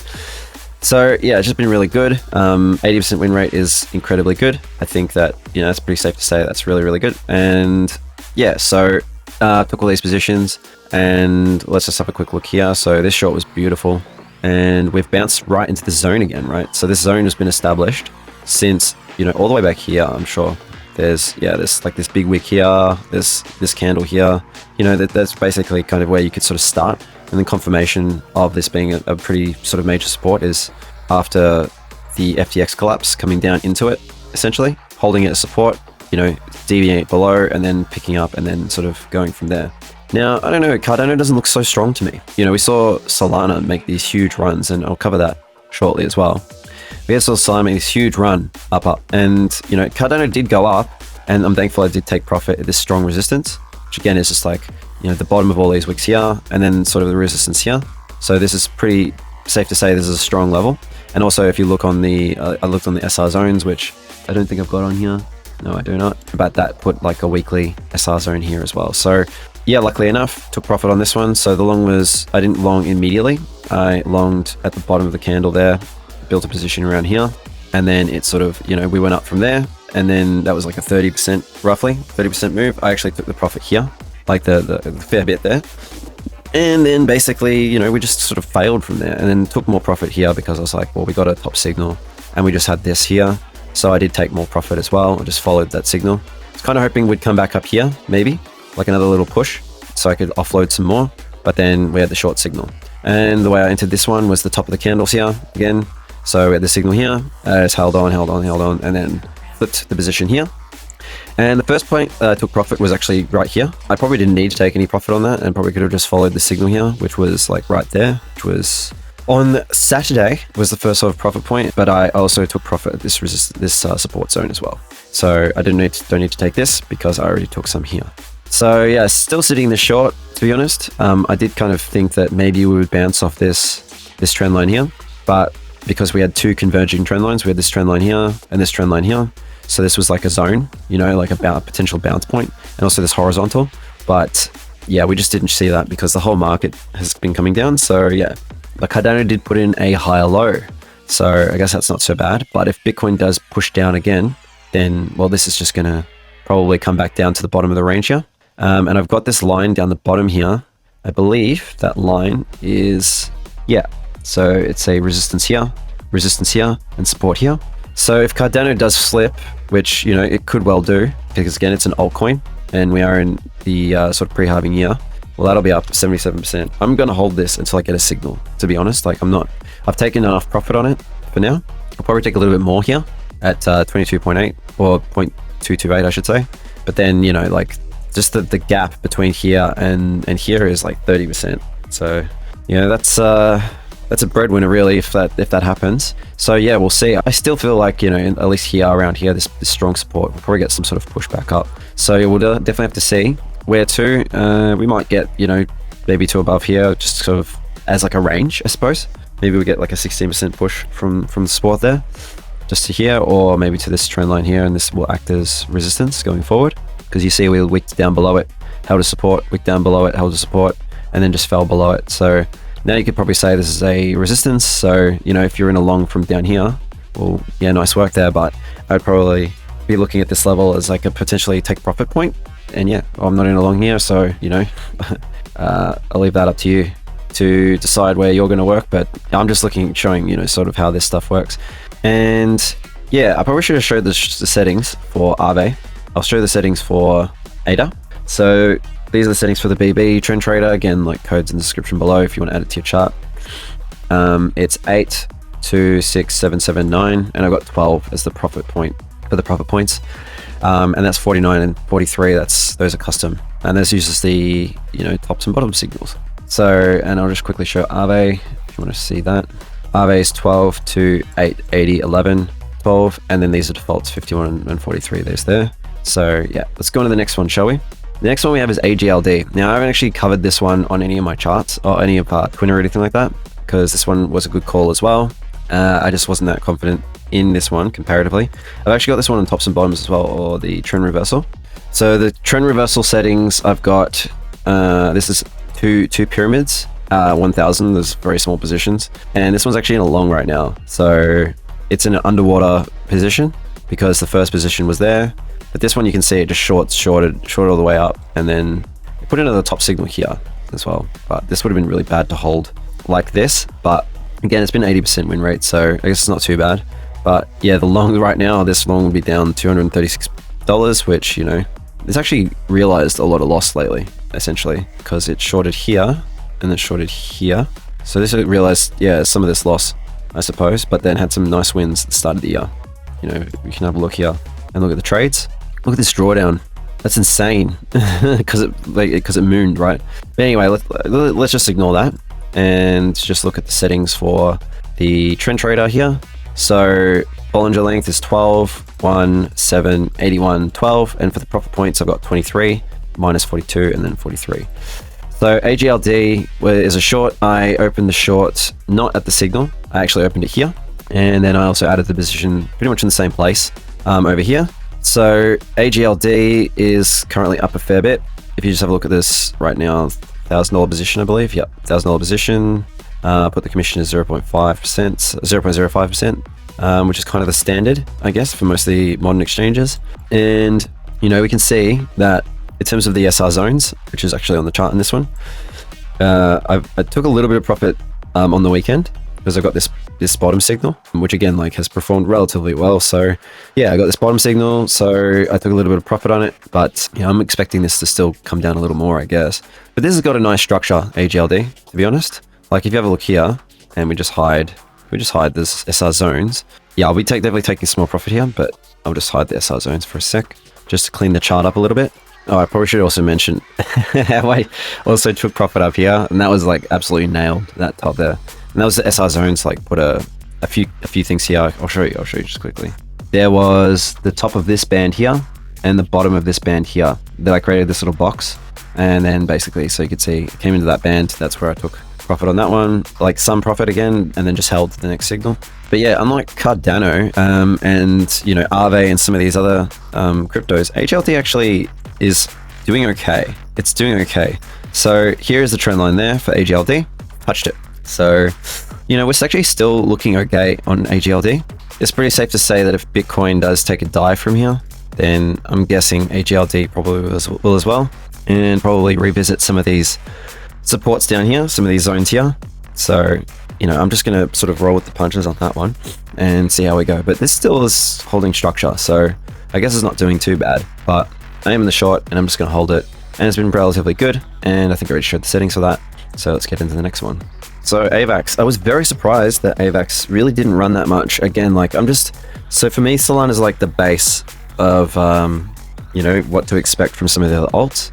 So yeah, it's just been really good. 80% win rate is incredibly good. I think that, you know, it's pretty safe to say that's really, really good. And yeah, so took all these positions, and let's just have a quick look here. So this short was beautiful, and we've bounced right into the zone again, right? So this zone has been established since, you know, all the way back here. I'm sure there's like this big wick here, there's this candle here, you know, that's basically kind of where you could sort of start. And then confirmation of this being a pretty sort of major support is after the FTX collapse, coming down into it, essentially holding it as support, you know, deviating below and then picking up and then sort of going from there. Now, I don't know, Cardano doesn't look so strong to me. You know, we saw Solana make these huge runs, and I'll cover that shortly as well. We saw Solana make this huge run up, and, you know, Cardano did go up, and I'm thankful I did take profit at this strong resistance, which again is just like, you know, the bottom of all these wicks here, and then sort of the resistance here. So this is pretty safe to say this is a strong level. And also, if you look on the, I looked on the SR zones, which I don't think I've got on here. No, I do not. But that put like a weekly SR zone here as well. So yeah, luckily enough, took profit on this one. So the long was, I didn't long immediately. I longed at the bottom of the candle there, built a position around here, and then it sort of, you know, we went up from there, and then that was like a 30%, roughly 30% move. I actually took the profit here, like the fair bit there. And then basically, you know, we just sort of failed from there, and then took more profit here because I was like, well, we got a top signal and we just had this here. So I did take more profit as well. I just followed that signal. I was kind of hoping we'd come back up here, maybe like another little push so I could offload some more, but then we had the short signal. And the way I entered this one was the top of the candles here again. So we had the signal here, just held on, and then flipped the position here. And the first point I took profit was actually right here. I probably didn't need to take any profit on that, and probably could have just followed the signal here, which was like right there, which was on Saturday was the first sort of profit point. But I also took profit at this support zone as well. So I don't need to take this because I already took some here. So yeah, still sitting in the short, to be honest. I did kind of think that maybe we would bounce off this trend line here, but because we had two converging trend lines, we had this trend line here and this trend line here. So this was like a zone, you know, like a potential bounce point, and also this horizontal. But yeah, we just didn't see that because the whole market has been coming down. So yeah, But Cardano did put in a higher low. So I guess that's not so bad. But if Bitcoin does push down again, then, well, this is just going to probably come back down to the bottom of the range here. And I've got this line down the bottom here. I believe that line is, yeah. So it's a resistance here, and support here. So if Cardano does slip, which, you know, it could well do, because again, it's an altcoin and we are in the sort of pre-halving year, well, that'll be up 77%. I'm going to hold this until I get a signal, to be honest. Like I've taken enough profit on it for now. I'll probably take a little bit more here at 22.8 or 0.228, I should say. But then, you know, like just the gap between here and here is like 30%. So, you know, that's a breadwinner really if that happens. So yeah, we'll see. I still feel like, you know, at least here, around here, this strong support, we'll probably get some sort of pushback up. So we'll definitely have to see where to. We might get, you know, maybe to above here, just sort of as like a range, I suppose. Maybe we get like a 16% push from the support there, just to here, or maybe to this trend line here, and this will act as resistance going forward. Because you see we wicked down below it, held a support, wicked down below it, held a support, and then just fell below it. So now you could probably say this is a resistance. So, you know, if you're in a long from down here, well, yeah, nice work there. But I'd probably be looking at this level as like a potentially take profit point. And yeah, I'm not in a long here, so, you know, I'll leave that up to you to decide where you're going to work. But I'm just showing, you know, sort of how this stuff works. And yeah, I probably should have showed the settings for AAVE. I'll show the settings for ADA. So these are the settings for the BB Trend Trader. Again, like codes in the description below if you want to add it to your chart. It's 8, 2, 6, 7, 7, 9, and I've got 12 as the profit point for the profit points. And that's 49 and 43. Those are custom, and this uses the, you know, tops and bottom signals. So, and I'll just quickly show AAVE if you want to see that. AAVE is 12, 2, 8, 80, 11, 12, and then these are defaults 51 and 43. There's there. So yeah, let's go on to the next one, shall we? The next one we have is AGLD. Now I haven't actually covered this one on any of my charts or any of Twin or anything like that, because this one was a good call as well. I just wasn't that confident in this one comparatively. I've actually got this one on tops and bottoms as well, or the trend reversal. So the trend reversal settings, I've got, this is two pyramids, 1000, there's very small positions. And this one's actually in a long right now. So it's in an underwater position because the first position was there. But this one you can see it just shorted all the way up, and then put another top signal here as well. But this would have been really bad to hold like this. But again, it's been 80% win rate, so I guess it's not too bad. But yeah, the long right now, this long would be down $236, which, you know, it's actually realized a lot of loss lately, essentially, because it shorted here and then shorted here. So this realized, yeah, some of this loss, I suppose, but then had some nice wins at the start of the year. You know, we can have a look here and look at the trades. Look at this drawdown. That's insane because it mooned, right? But anyway, let's just ignore that and just look at the settings for the trend trader here. So Bollinger length is 12, 1, 7, 81, 12, and for the profit points I've got 23, minus 42, and then 43. So AGLD is a short. I opened the short not at the signal. I actually opened it here, and then I also added the position pretty much in the same place over here. So AGLD is currently up a fair bit. If you just have a look at this right now, $1,000 position, I believe. Yep, $1,000 position. Put the commission as 0.5%, which is kind of the standard, I guess, for most of the modern exchanges. And, you know, we can see that in terms of the SR zones, which is actually on the chart in this one, I took a little bit of profit on the weekend because I got this bottom signal, which again, like, has performed relatively well. So yeah, I got this bottom signal, so I took a little bit of profit on it, but yeah, I'm expecting this to still come down a little more, I guess. But this has got a nice structure, AGLD, to be honest. Like, if you have a look here and we just hide this SR zones. Yeah, I'll be definitely taking small profit here, but I'll just hide the SR zones for a sec just to clean the chart up a little bit. Oh, I probably should also mention how I also took profit up here, and that was like absolutely nailed, that top there. And that was the SR zones, like put a few things here. I'll show you just quickly. There was the top of this band here and the bottom of this band here that I created this little box. And then basically, so you could see it came into that band. That's where I took profit on that one, like some profit again, and then just held the next signal. But yeah, unlike Cardano and, you know, AAVE and some of these other cryptos, AGLD actually is doing okay. It's doing okay. So here is the trend line there for AGLD. Touched it. So, we're actually still looking okay on AGLD. It's pretty safe to say that if Bitcoin does take a dive from here, then I'm guessing AGLD probably will as well, and probably revisit some of these supports down here, some of these zones here. So, I'm just going to sort of roll with the punches on that one and see how we go. But this still is holding structure, so I guess it's not doing too bad. But I am in the short, and I'm just going to hold it. And it's been relatively good, and I think I already showed the settings for that. So let's get into the next one. So AVAX, I was very surprised that AVAX really didn't run that much. Again, so for me, Solana is like the base of, what to expect from some of the other alts,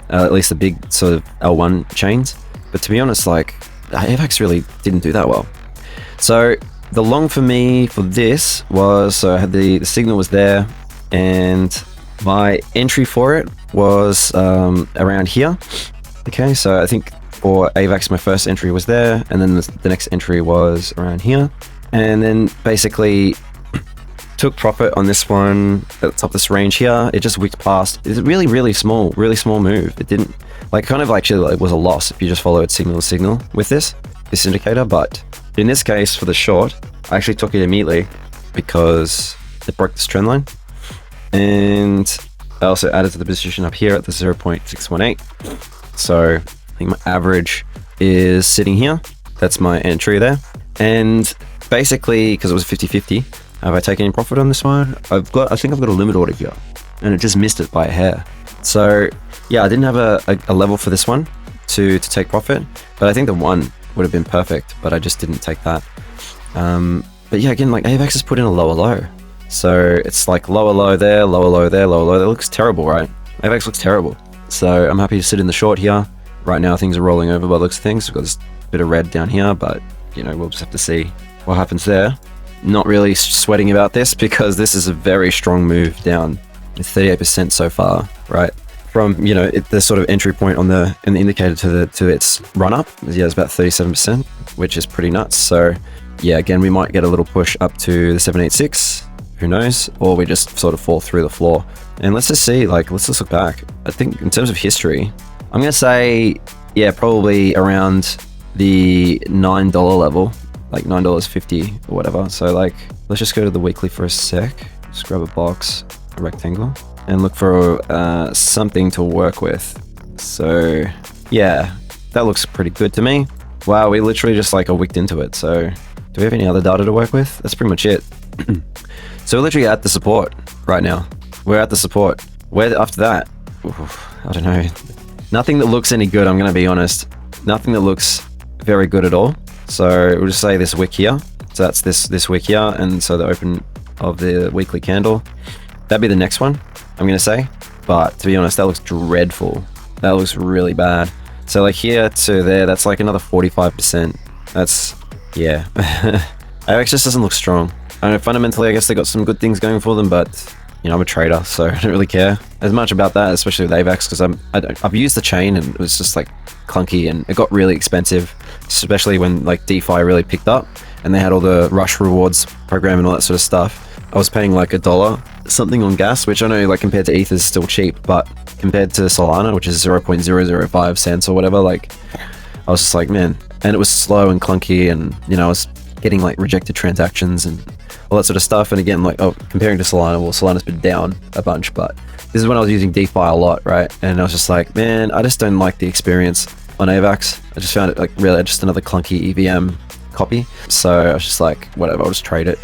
at least the big sort of L1 chains. But to be honest, AVAX really didn't do that well. So the long for me for this was, so I had the signal was there, and my entry for it was around here. Okay, so I think for AVAX, my first entry was there, and then the next entry was around here. And then basically took profit on this one at the top of this range here. It just wicked past. It's a really small move. It didn't, actually it was a loss if you just followed signal to signal with this indicator. But in this case, for the short, I actually took it immediately because it broke this trend line. And I also added to the position up here at the 0.618. So I think my average is sitting here. That's my entry there. And basically, because it was 50-50, have I taken any profit on this one? I think I've got a limit order here, and it just missed it by a hair. So yeah, I didn't have a level for this one to take profit, but I think the one would have been perfect, but I just didn't take that. But yeah, again, AVAX has put in a lower low. So it's like lower low there, lower low there, lower low. That looks terrible, right? AVAX looks terrible. So I'm happy to sit in the short here. Right now, things are rolling over by the looks of things. We've got this bit of red down here, but we'll just have to see what happens there. Not really sweating about this because this is a very strong move down. It's 38% so far, right? From the sort of entry point in the indicator to its run up, yeah, it's about 37%, which is pretty nuts. So yeah, again, we might get a little push up to the 786. Who knows? Or we just sort of fall through the floor. And let's just see, let's just look back. I think in terms of history, I'm going to say, yeah, probably around the $9 level, like $9.50 or whatever. So let's just go to the weekly for a sec. Just grab a box, a rectangle, and look for something to work with. So yeah, that looks pretty good to me. Wow, we literally just are wicked into it. So do we have any other data to work with? That's pretty much it. So we're literally at the support right now. We're at the support. Where after that? Oof, I don't know. Nothing that looks any good, I'm going to be honest. Nothing that looks very good at all. So we'll just say this wick here. So that's this wick here. And so the open of the weekly candle. That'd be the next one, I'm going to say. But to be honest, that looks dreadful. That looks really bad. So here to there, that's another 45%. That's, yeah. AVAX just doesn't look strong. I don't know, fundamentally, I guess they got some good things going for them, but I'm a trader, so I don't really care as much about that, especially with AVAX, because I've used the chain and it was just clunky, and it got really expensive, especially when DeFi really picked up and they had all the rush rewards program and all that sort of stuff. I was paying $1 something on gas, which I know compared to ETH is still cheap, but compared to Solana, which is 0.005 cents or whatever, I was just man, and it was slow and clunky, and I was getting rejected transactions and all that sort of stuff. And again, comparing to Solana, well, Solana's been down a bunch, but this is when I was using DeFi a lot, right? And I was just man, I just don't like the experience on AVAX. I just found it really just another clunky EVM copy. So I was just whatever, I'll just trade it.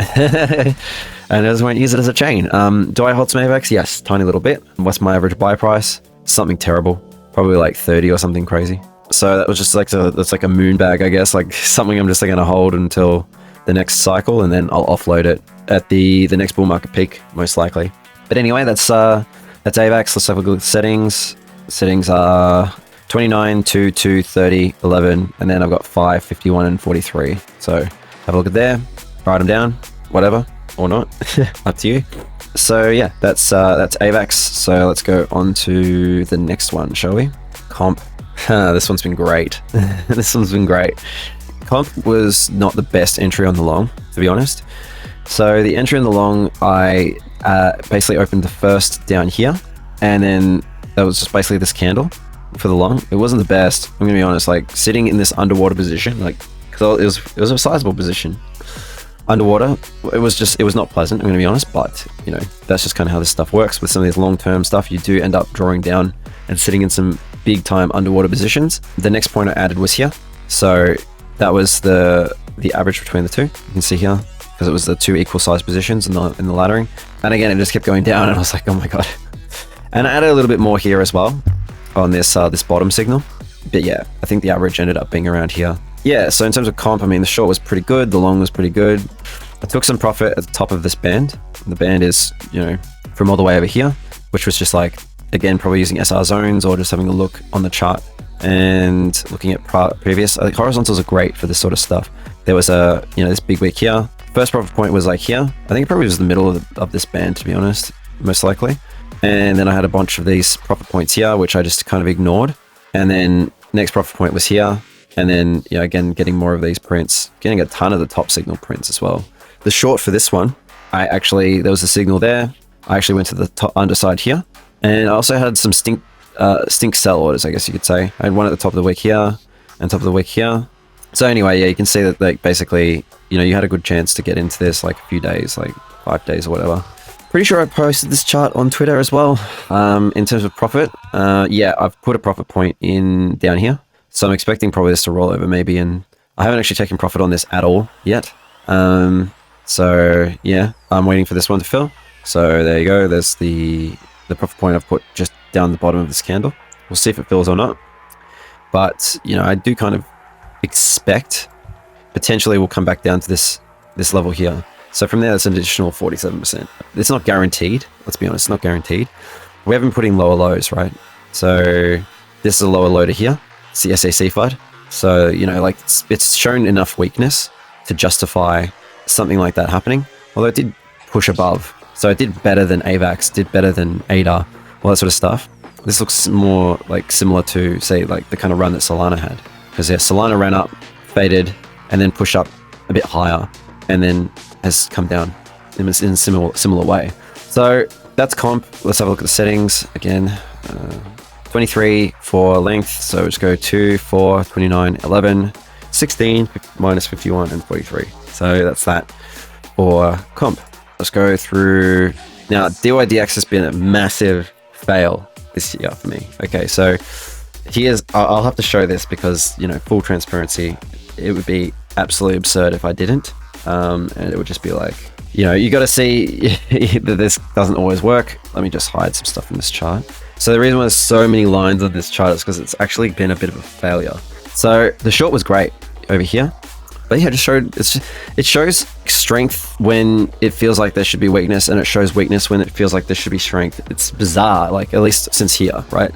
And I just won't use it as a chain. Do I hold some AVAX? Yes, tiny little bit. What's my average buy price? Something terrible, probably 30 or something crazy. So that was just that's a moon bag, I guess, something I'm just going to hold until the next cycle, and then I'll offload it at the next bull market peak, most likely. But anyway, that's AVAX. Let's have a look at the settings. Settings are 29, 2, 2, 30, 11, and then I've got 5, 51, and 43. So have a look at there, write them down, whatever, or not, up to you. So yeah, that's AVAX. So let's go on to the next one, shall we? Comp. This one's been great. This one's been great. Comp was not the best entry on the long, to be honest. So the entry on the long, I basically opened the first down here, and then that was just basically this candle for the long. It wasn't the best, I'm gonna be honest. Sitting in this underwater position, because it was a sizable position. Underwater, it was not pleasant, I'm going to be honest, but you know, that's just kind of how this stuff works. With some of these long-term stuff, you do end up drawing down and sitting in some big time underwater positions. The next point I added was here. So that was the average between the two. You can see here, because it was the two equal sized positions in the laddering. And again, it just kept going down and I was like, oh my God. And I added a little bit more here as well on this this bottom signal. But yeah, I think the average ended up being around here. Yeah, so in terms of comp, I mean, the short was pretty good, the long was pretty good. I took some profit at the top of this band. The band is, you know, from all the way over here, which was just like, again, probably using SR zones or just having a look on the chart and looking at previous. I think horizontals are great for this sort of stuff. There was a, you know, this big wick here. First profit point was like here. I think it probably was the middle of this band, to be honest, most likely. And then I had a bunch of these profit points here, which I just kind of ignored. And then next profit point was here. And then, you know, again, getting more of these prints, getting a ton of the top signal prints as well. The short for this one, there was a signal there. I actually went to the top underside here. And I also had some stink sell orders, I guess you could say. I had one at the top of the wick here and top of the wick here. So anyway, yeah, you can see that, like, basically, you know, you had a good chance to get into this like a few days, like 5 days or whatever. Pretty sure I posted this chart on Twitter as well. In terms of profit, yeah, I've put a profit point in down here. So I'm expecting probably this to roll over maybe, and I haven't actually taken profit on this at all yet. So yeah, I'm waiting for this one to fill. So there you go. There's the profit point I've put just down the bottom of this candle. We'll see if it fills or not. But, you know, I do kind of expect potentially we'll come back down to this level here. So from there, that's an additional 47%. It's not guaranteed. Let's be honest, it's not guaranteed. We have been putting lower lows, right? So this is a lower low to here. It's the SAC FUD. So, you know, like it's shown enough weakness to justify something like that happening. Although it did push above. So it did better than AVAX, did better than ADA, all that sort of stuff. This looks more like similar to, say, like the kind of run that Solana had. Because yeah, Solana ran up, faded, and then pushed up a bit higher, and then has come down in a similar way. So that's comp. Let's have a look at the settings again. 23 for length, so just go 2, 4, 29, 11, 16, minus 51, and 43. So that's that for comp. Let's go through. Now, DYDX has been a massive fail this year for me. Okay, so I'll have to show this because, you know, full transparency, it would be absolutely absurd if I didn't. And it would just be like, you know, you got to see that this doesn't always work. Let me just hide some stuff in this chart. So the reason why there's so many lines on this chart is because it's actually been a bit of a failure. So the short was great over here, but yeah, it shows strength when it feels like there should be weakness, and it shows weakness when it feels like there should be strength. It's bizarre, like at least since here, right?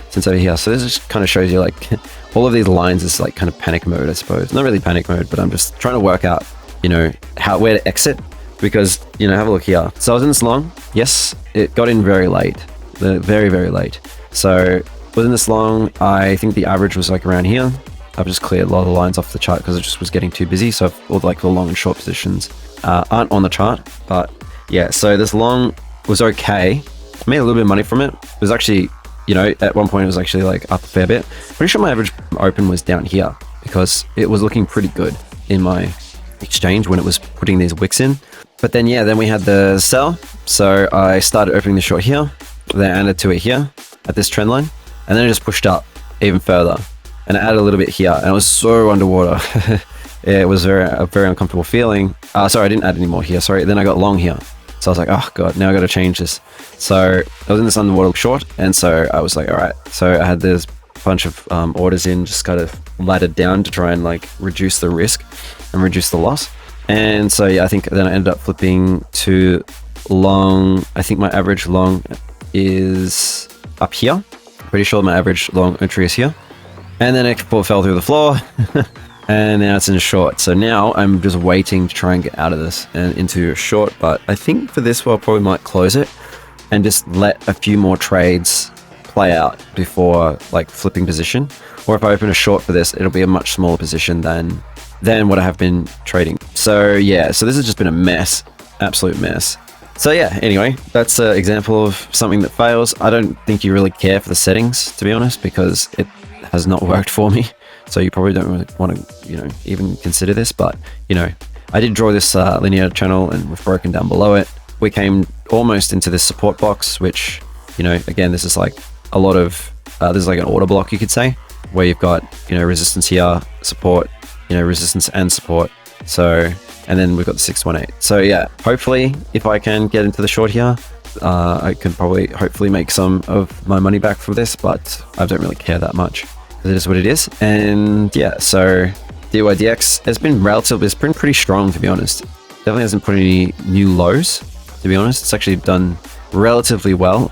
Since over here. So this just kind of shows you like all of these lines is like kind of panic mode, I suppose. Not really panic mode, but I'm just trying to work out, you know, where to exit, because, you know, have a look here. So I was in this long. Yes, it got in very late. Very, very late. So within this long, I think the average was like around here. I've just cleared a lot of the lines off the chart because it just was getting too busy. So all like the long and short positions aren't on the chart. But yeah, so this long was okay. Made a little bit of money from it. It was actually, you know, at one point it was actually like up a fair bit. Pretty sure my average open was down here because it was looking pretty good in my exchange when it was putting these wicks in. But then, yeah, then we had the sell. So I started opening the short here. Then I added to it here at this trend line, and then it just pushed up even further, and I added a little bit here, and it was so underwater. It was a very uncomfortable feeling. Sorry, I didn't add any more here. Sorry. Then I got long here, so I was like, oh god, now I got to change this. So I was in this underwater short, and so I was like, all right. So I had this bunch of orders in, just kind of laddered down to try and like reduce the risk and reduce the loss. And so yeah, I think then I ended up flipping to long. I think my average long is up here. Pretty sure my average long entry is here. And then it fell through the floor. And now it's in a short. So now I'm just waiting to try and get out of this and into a short. But I think for this one, I probably might close it and just let a few more trades play out before like flipping position. Or if I open a short for this, it'll be a much smaller position than what I have been trading. So yeah, so this has just been a mess, absolute mess. So yeah, anyway, that's an example of something that fails. I don't think you really care for the settings, to be honest, because it has not worked for me. So you probably don't really want to, even consider this, but, I did draw this linear channel and we've broken down below it. We came almost into this support box, which, again, this is like a lot of, this is like an order block, you could say, where you've got, resistance here, support, resistance and support. So, and then we've got the 618. So yeah, hopefully if I can get into the short here, I can probably hopefully make some of my money back from this, but I don't really care that much because it is what it is. And yeah, so DYDX has been it's been pretty strong, to be honest. Definitely hasn't put any new lows, to be honest. It's actually done relatively well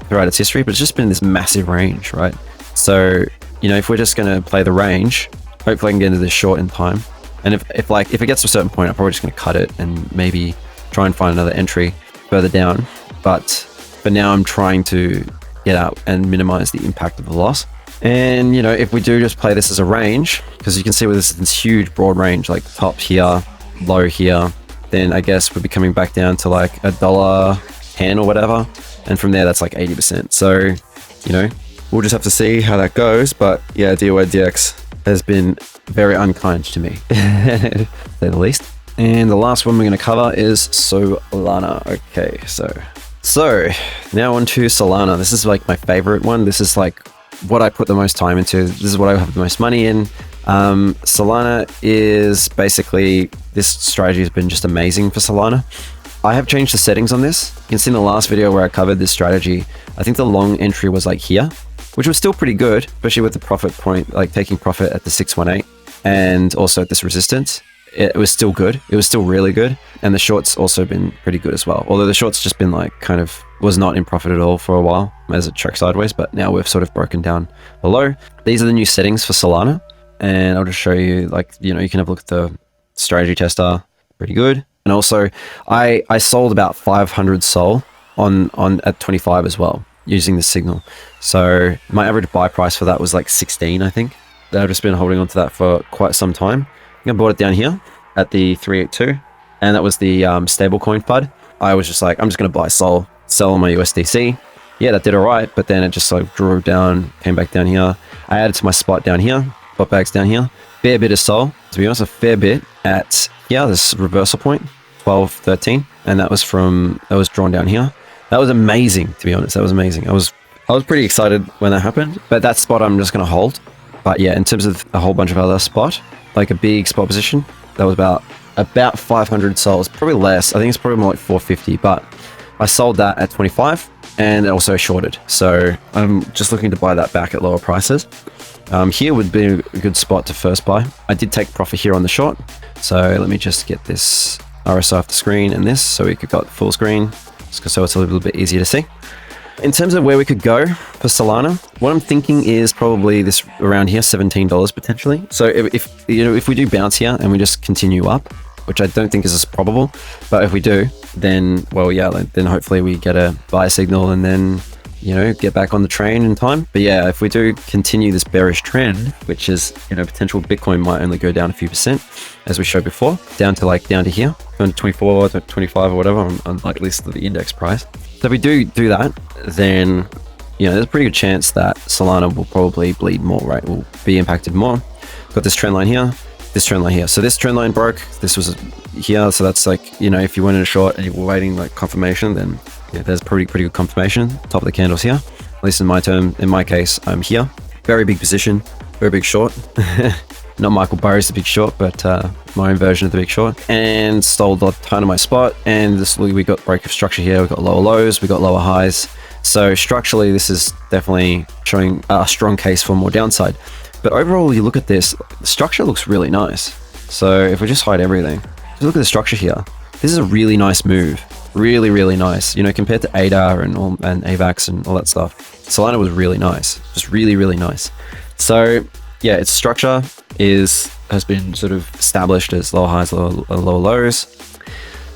throughout its history, but it's just been this massive range, right? So, if we're just going to play the range, hopefully I can get into this short in time. And if it gets to a certain point, I'm probably just going to cut it and maybe try and find another entry further down. But for now, I'm trying to get out and minimize the impact of the loss. And, if we do just play this as a range, because you can see with this huge broad range, like top here, low here, then I guess we'll be coming back down to like $1.10 or whatever. And from there, that's like 80%. So, we'll just have to see how that goes. But yeah, DYDX has been very unkind to me, to say the least. And the last one we're going to cover is Solana. Okay, so now on to Solana. This is like my favorite one. This is like what I put the most time into. This is what I have the most money in. Solana is basically, this strategy has been just amazing for Solana. I have changed the settings on this. You can see in the last video where I covered this strategy, I think the long entry was like here, which was still pretty good, especially with the profit point, like taking profit at the 618 and also at this resistance. It was still good. It was still really good. And the shorts also been pretty good as well. Although the shorts just been like was not in profit at all for a while as it tracked sideways, but now we've sort of broken down below. These are the new settings for Solana. And I'll just show you, you can have a look at the strategy tester. Pretty good. And also I sold about 500 SOL on at 25 as well, using the signal. So my average buy price for that was like 16, I think. I've just been holding on to that for quite some time. I bought it down here at the 382, and that was the stablecoin FUD. I was just like, I'm just going to buy SOL, sell on my USDC. Yeah, that did all right, but then it just like drew down, came back down here. I added to my spot down here, spot bags down here. Fair bit of SOL, to be honest, a fair bit at, this reversal point, 12.13, and that was drawn down here. That was amazing, to be honest. That was amazing. I was pretty excited when that happened, but that spot I'm just going to hold. But yeah, in terms of a whole bunch of other spot, like a big spot position, that was about 500 sols, probably less. I think it's probably more like 450, but I sold that at 25 and also shorted. So I'm just looking to buy that back at lower prices. Here would be a good spot to first buy. I did take profit here on the short. So let me just get this RSI off the screen and this, so we could got full screen, so it's a little bit easier to see. In terms of where we could go for Solana, what I'm thinking is probably this around here, $17 potentially. So if we do bounce here and we just continue up, which I don't think is as probable, but if we do, then then hopefully we get a buy signal and then get back on the train in time. But yeah, if we do continue this bearish trend, which is potential Bitcoin might only go down a few percent, as we showed before, down to here, going to 24 to 25 or whatever on like at least the index price. So if we do that, then there's a pretty good chance that Solana will probably bleed more, right? Will be impacted more. Got this trend line here, this trend line here. So this trend line broke. This was here. So that's like, if you went in a short and you were waiting like confirmation, then there's pretty good confirmation. Top of the candles here. At least in my case, I'm here. Very big position, very big short. Not Michael Burry's the big short, but my own version of the big short. And stole a ton of my spot. And we got break of structure here. We got lower lows, we got lower highs. So structurally, this is definitely showing a strong case for more downside. But overall, you look at this, the structure looks really nice. So if we just hide everything, just look at the structure here. This is a really nice move. Really, really nice. Compared to ADA and AVAX and all that stuff, Solana was really nice. Just really, really nice. So yeah, its structure has been sort of established as lower highs, lower lows.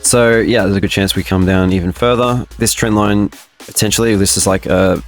So yeah, there's a good chance we come down even further. This trend line, potentially, this is like a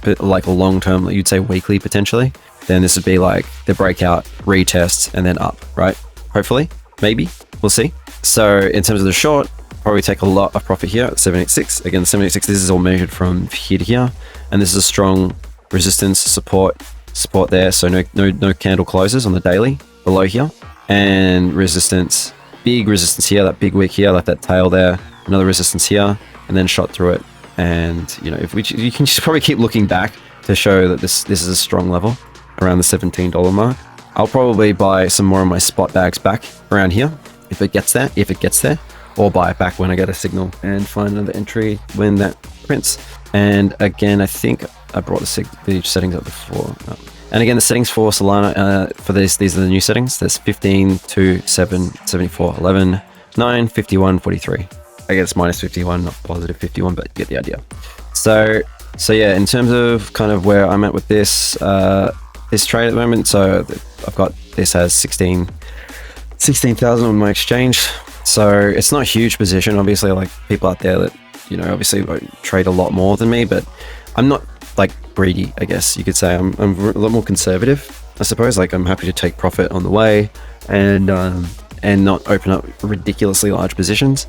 long-term, you'd say weekly potentially. Then this would be like the breakout, retest, and then up, right? Hopefully, maybe, we'll see. So in terms of the short, probably take a lot of profit here at 786. Again, 786, this is all measured from here to here. And this is a strong resistance, support, support there, so no candle closes on the daily below here, and resistance, big resistance here, that big wick here, like that tail there, another resistance here, and then shot through it. And you know, you can just probably keep looking back to show that this is a strong level around the $17 mark. I'll probably buy some more of my spot bags back around here if it gets there, or buy it back when I get a signal and find another entry when that prints. And again, I think I brought the settings up before. Oh. And again, the settings for Solana, for these are the new settings. There's 15, 2, 7, 74, 11, 9, 51, 43. I guess minus 51, not positive 51, but you get the idea. So yeah, in terms of kind of where I'm at with this trade at the moment, so I've got this as 16,000 on my exchange. So it's not a huge position. Obviously, like people out there that, you know, obviously trade a lot more than me, but I'm not like greedy, I guess you could say. I'm a lot more conservative, I suppose. Like I'm happy to take profit on the way and not open up ridiculously large positions.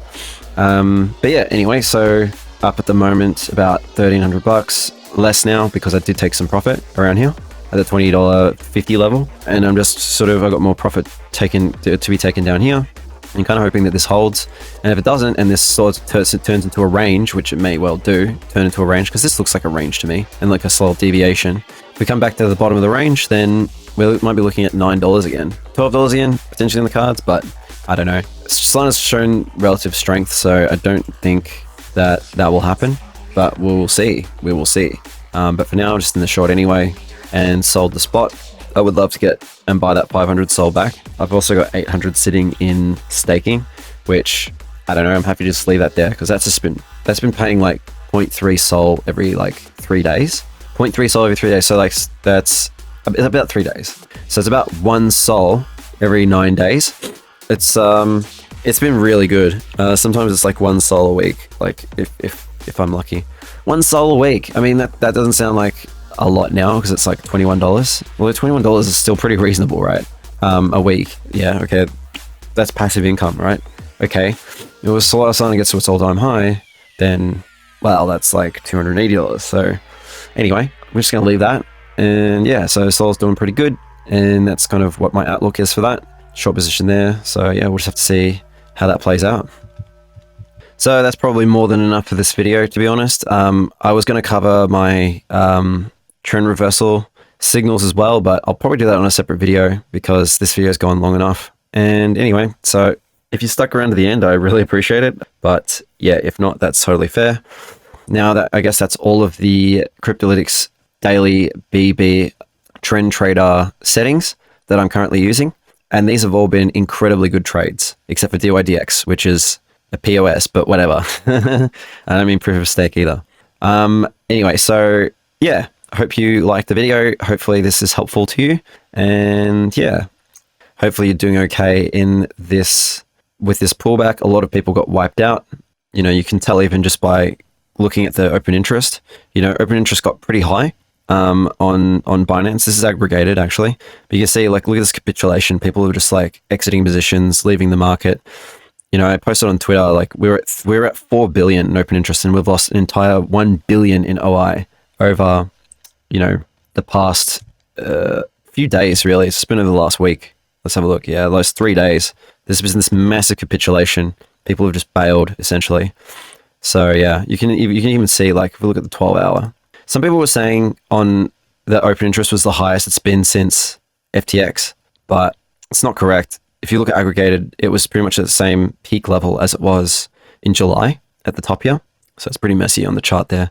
But yeah, anyway, so up at the moment about $1,300, less now because I did take some profit around here at the $20.50 level, and I'm just sort of, I got more profit to be taken down here, and kind of hoping that this holds. And if it doesn't, and this sort of turns into a range, which it may well do, turn into a range, because this looks like a range to me, and like a slow deviation. If we come back to the bottom of the range, then we might be looking at $9 again, $12 again, potentially in the cards, but I don't know. Solana's shown relative strength, so I don't think that will happen, but we'll see. We will see. But for now, I'm just in the short anyway, and sold the spot. I would love to get and buy that 500 sol back. I've also got 800 sitting in staking, which I don't know. I'm happy to just leave that there because that's been paying like 0.3 sol every like 3 days. 0.3 sol every 3 days. So like that's about 3 days. So it's about 1 sol every 9 days. It's been really good. Sometimes it's like 1 sol a week. Like if I'm lucky, 1 sol a week. I mean that doesn't sound like a lot now because it's like $21. Well, $21 is still pretty reasonable, right? A week. Yeah, okay. That's passive income, right? Okay. If Solana gets to its all-time high, then, well, that's like $280. So anyway, we're just going to leave that. And yeah, so Sol's doing pretty good. And that's kind of what my outlook is for that. Short position there. So yeah, we'll just have to see how that plays out. So that's probably more than enough for this video, to be honest. I was going to cover my trend reversal signals as well, but I'll probably do that on a separate video because this video's gone long enough. And anyway, so if you stuck around to the end, I really appreciate it. But yeah, if not, that's totally fair. Now that I guess that's all of the Kryptolytix daily BB Trend Trader settings that I'm currently using. And these have all been incredibly good trades, except for DYDX, which is a POS, but whatever. I don't mean proof of stake either. Anyway, so yeah, I hope you liked the video. Hopefully this is helpful to you. And yeah, hopefully you're doing okay in this, with this pullback. A lot of people got wiped out. You know, you can tell even just by looking at the open interest. You know, open interest got pretty high on Binance. This is aggregated actually. But you can see, like, look at this capitulation. People are just like exiting positions, leaving the market. You know, I posted on Twitter, like we're at 4 billion in open interest, and we've lost an entire 1 billion in OI over, you know, the past few days, really. It's been over the last week. Let's have a look. Yeah, the last 3 days. There's been this massive capitulation. People have just bailed, essentially. So yeah, you can even see, like, if we look at the 12-hour. Some people were saying on that open interest was the highest it's been since FTX, but it's not correct. If you look at aggregated, it was pretty much at the same peak level as it was in July at the top here. So it's pretty messy on the chart there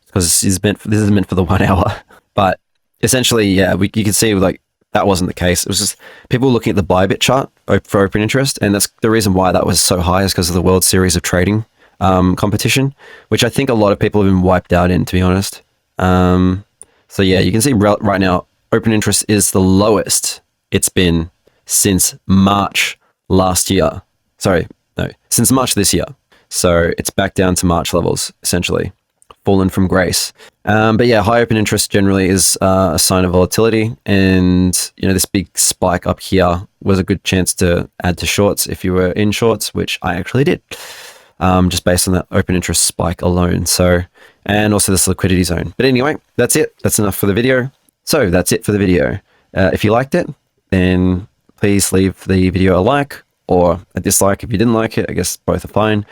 because this is meant for the 1 hour. But essentially, yeah, you can see like that wasn't the case. It was just people looking at the Bybit chart for open interest, and that's the reason why that was so high is because of the World Series of Trading competition, which I think a lot of people have been wiped out in, to be honest. So yeah, you can see right now, open interest is the lowest it's been since March last year. Sorry, no, since March this year. So it's back down to March levels, essentially, fallen from grace. But yeah, high open interest generally is a sign of volatility. And, you know, this big spike up here was a good chance to add to shorts if you were in shorts, which I actually did, just based on that open interest spike alone. So, and also this liquidity zone. But anyway, that's it. That's enough for the video. So that's it for the video. If you liked it, then please leave the video a like or a dislike if you didn't like it. I guess both are fine.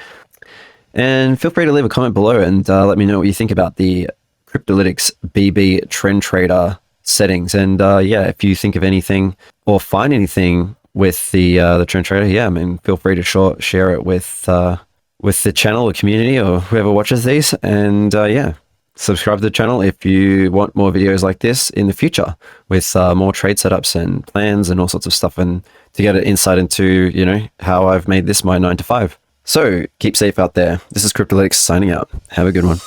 And feel free to leave a comment below and let me know what you think about the Kryptolytix BB Trend Trader settings. And yeah, if you think of anything or find anything with the Trend Trader, yeah, I mean, feel free to share it with the channel or community or whoever watches these. And yeah, subscribe to the channel if you want more videos like this in the future with more trade setups and plans and all sorts of stuff, and to get an insight into, you know, how I've made this my 9 to 5. So keep safe out there. This is Kryptolytix signing out. Have a good one.